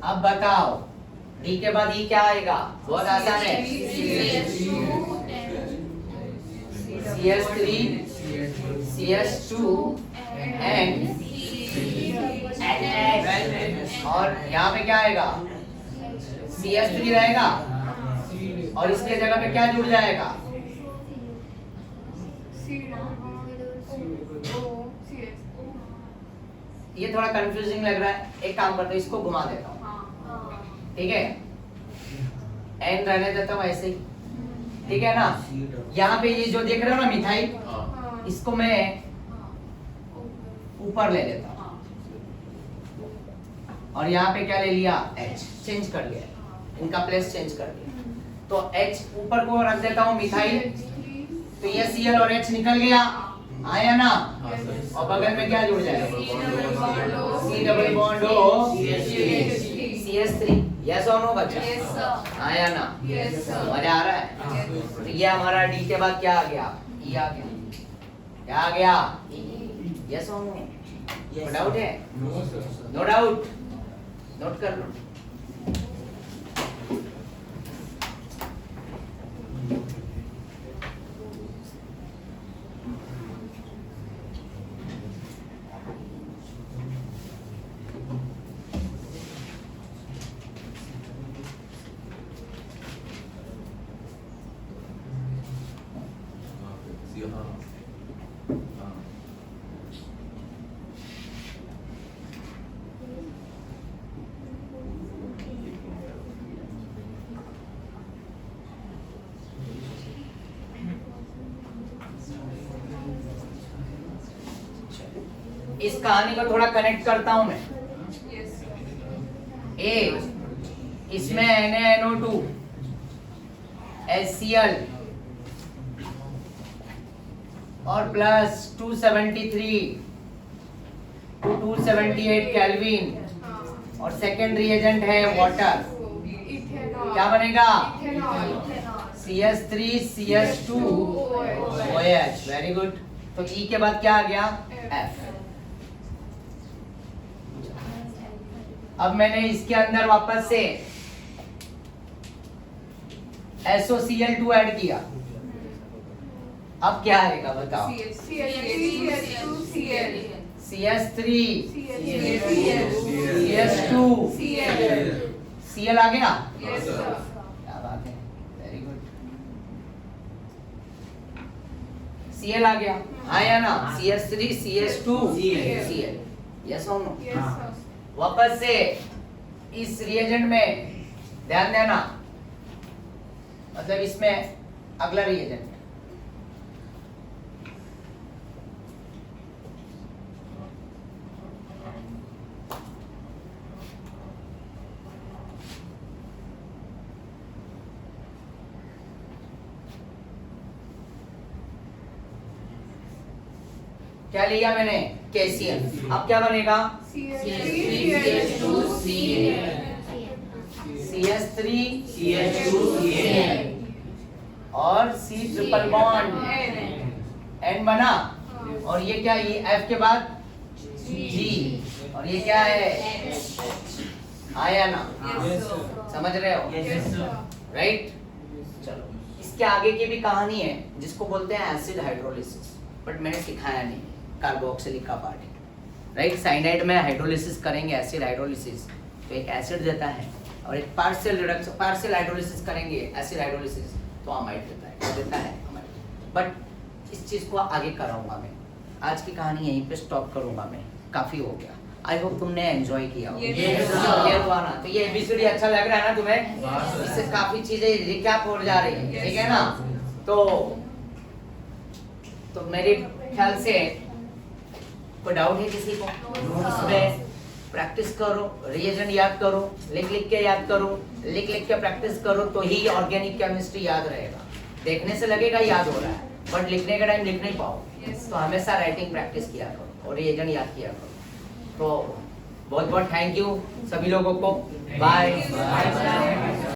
अब बताओ D के बाद E क्या आएगा? बहुत आसान है, CH3 CH2 and NH, और यहाँ पे क्या आएगा? CH3 रहेगा और इसके जगह पे क्या जुड़ जाएगा? ये थोड़ा कंफ्यूजिंग लग रहा है, एक काम करते हैं, इसको घुमा देता हूँ, ठीक है? एन रहने देता हूँ ऐसे ही, ठीक है ना। यहाँ पे ये जो देख रहे हो ना मिथाइल, इसको मैं ऊपर ले लेता हूँ और यहाँ पे क्या ले लिया, H चेंज कर लिया, इनका प्लेस चेंज कर दिया। तो H ऊपर को रख देता हूँ मिथाइल, तो ये Cl और H निकल गया, आया ना। और बगल में क्या जुड़ जाएगा, C double bond O CH3, yes और नो बच्चा, आया ना, मजा आ रहा है। तो ये हमारा D के बाद क्या आ गया, E आ गया, क्या आ गया, यस और नो, नो डाउट है, नो डाउट, नोट कर लो। इस कहानी को थोड़ा कनेक्ट करता हूं मैं। ए इसमें NaNO2 HCl और प्लस 273 to 278 केल्विन और सेकेंड रिएजेंट है वाटर, क्या बनेगा, CH3 CH2 OH, very good. तो E के बाद क्या आ गया, F। अब मैंने इसके अंदर वापस से SOCl2 ऐड किया, अब क्या आएगा बताओ, CH3 CH2 Cl आ गया, क्या बात है, वेरी गुड, Cl आ गया, आया ना, CH3 CH2 Cl, यस और नो। वापस से इस रिएजेंट में ध्यान देना, मतलब इसमें अगला रिएजेंट, क्या लिया मैंने, KCl। अब क्या बनेगा, CH3 CH2 और C ट्रिपल बॉन्ड N बना, और ये क्या, ये F के बाद G, और ये क्या है, आया ना, समझ रहे हो, राइट। चलो इसके आगे की भी कहानी है जिसको बोलते हैं एसिड हाइड्रोलिसिस, बट मैंने सिखाया नहीं, कार्बोक्सिलिक का पार्ट है, राइट। साइनाइड में हाइड्रोलिसिस करेंगे, एसिड हाइड्रोलिसिस, तो एक एसिड देता है, और एक पार्शियल रिडक्शन, पार्शियल हाइड्रोलिसिस करेंगे एसिड हाइड्रोलिसिस, तो अमाइड देता है, क्या देता है, अमाइड। बट इस चीज को आगे कराऊंगा मैं, आज की कहानी यहीं पे स्टॉप करूंगा मैं, काफी हो गया। आई होप तुमने एंजॉय किया होगा, क्लियर हुआ ना। तो ये एबीसीडी अच्छा लग रहा है ना तुम्हें, इससे काफी चीजें रिकैप हो जा रही है, ठीक है ना। तो मेरे ख्याल से कोई डाउट है किसी को, इसमें प्रैक्टिस करो, रिएजेंट याद करो, लिख लिख के याद करो, लिख लिख के प्रैक्टिस करो, तो ही ऑर्गेनिक केमिस्ट्री याद रहेगा। देखने से लगेगा याद हो रहा है, बट लिखने का टाइम लिख नहीं पाओ, तो हमेशा राइटिंग प्रैक्टिस किया करो और रिएजेंट याद किया करो। तो बहुत बहुत थैंक यू सभी लोगों को, बाय।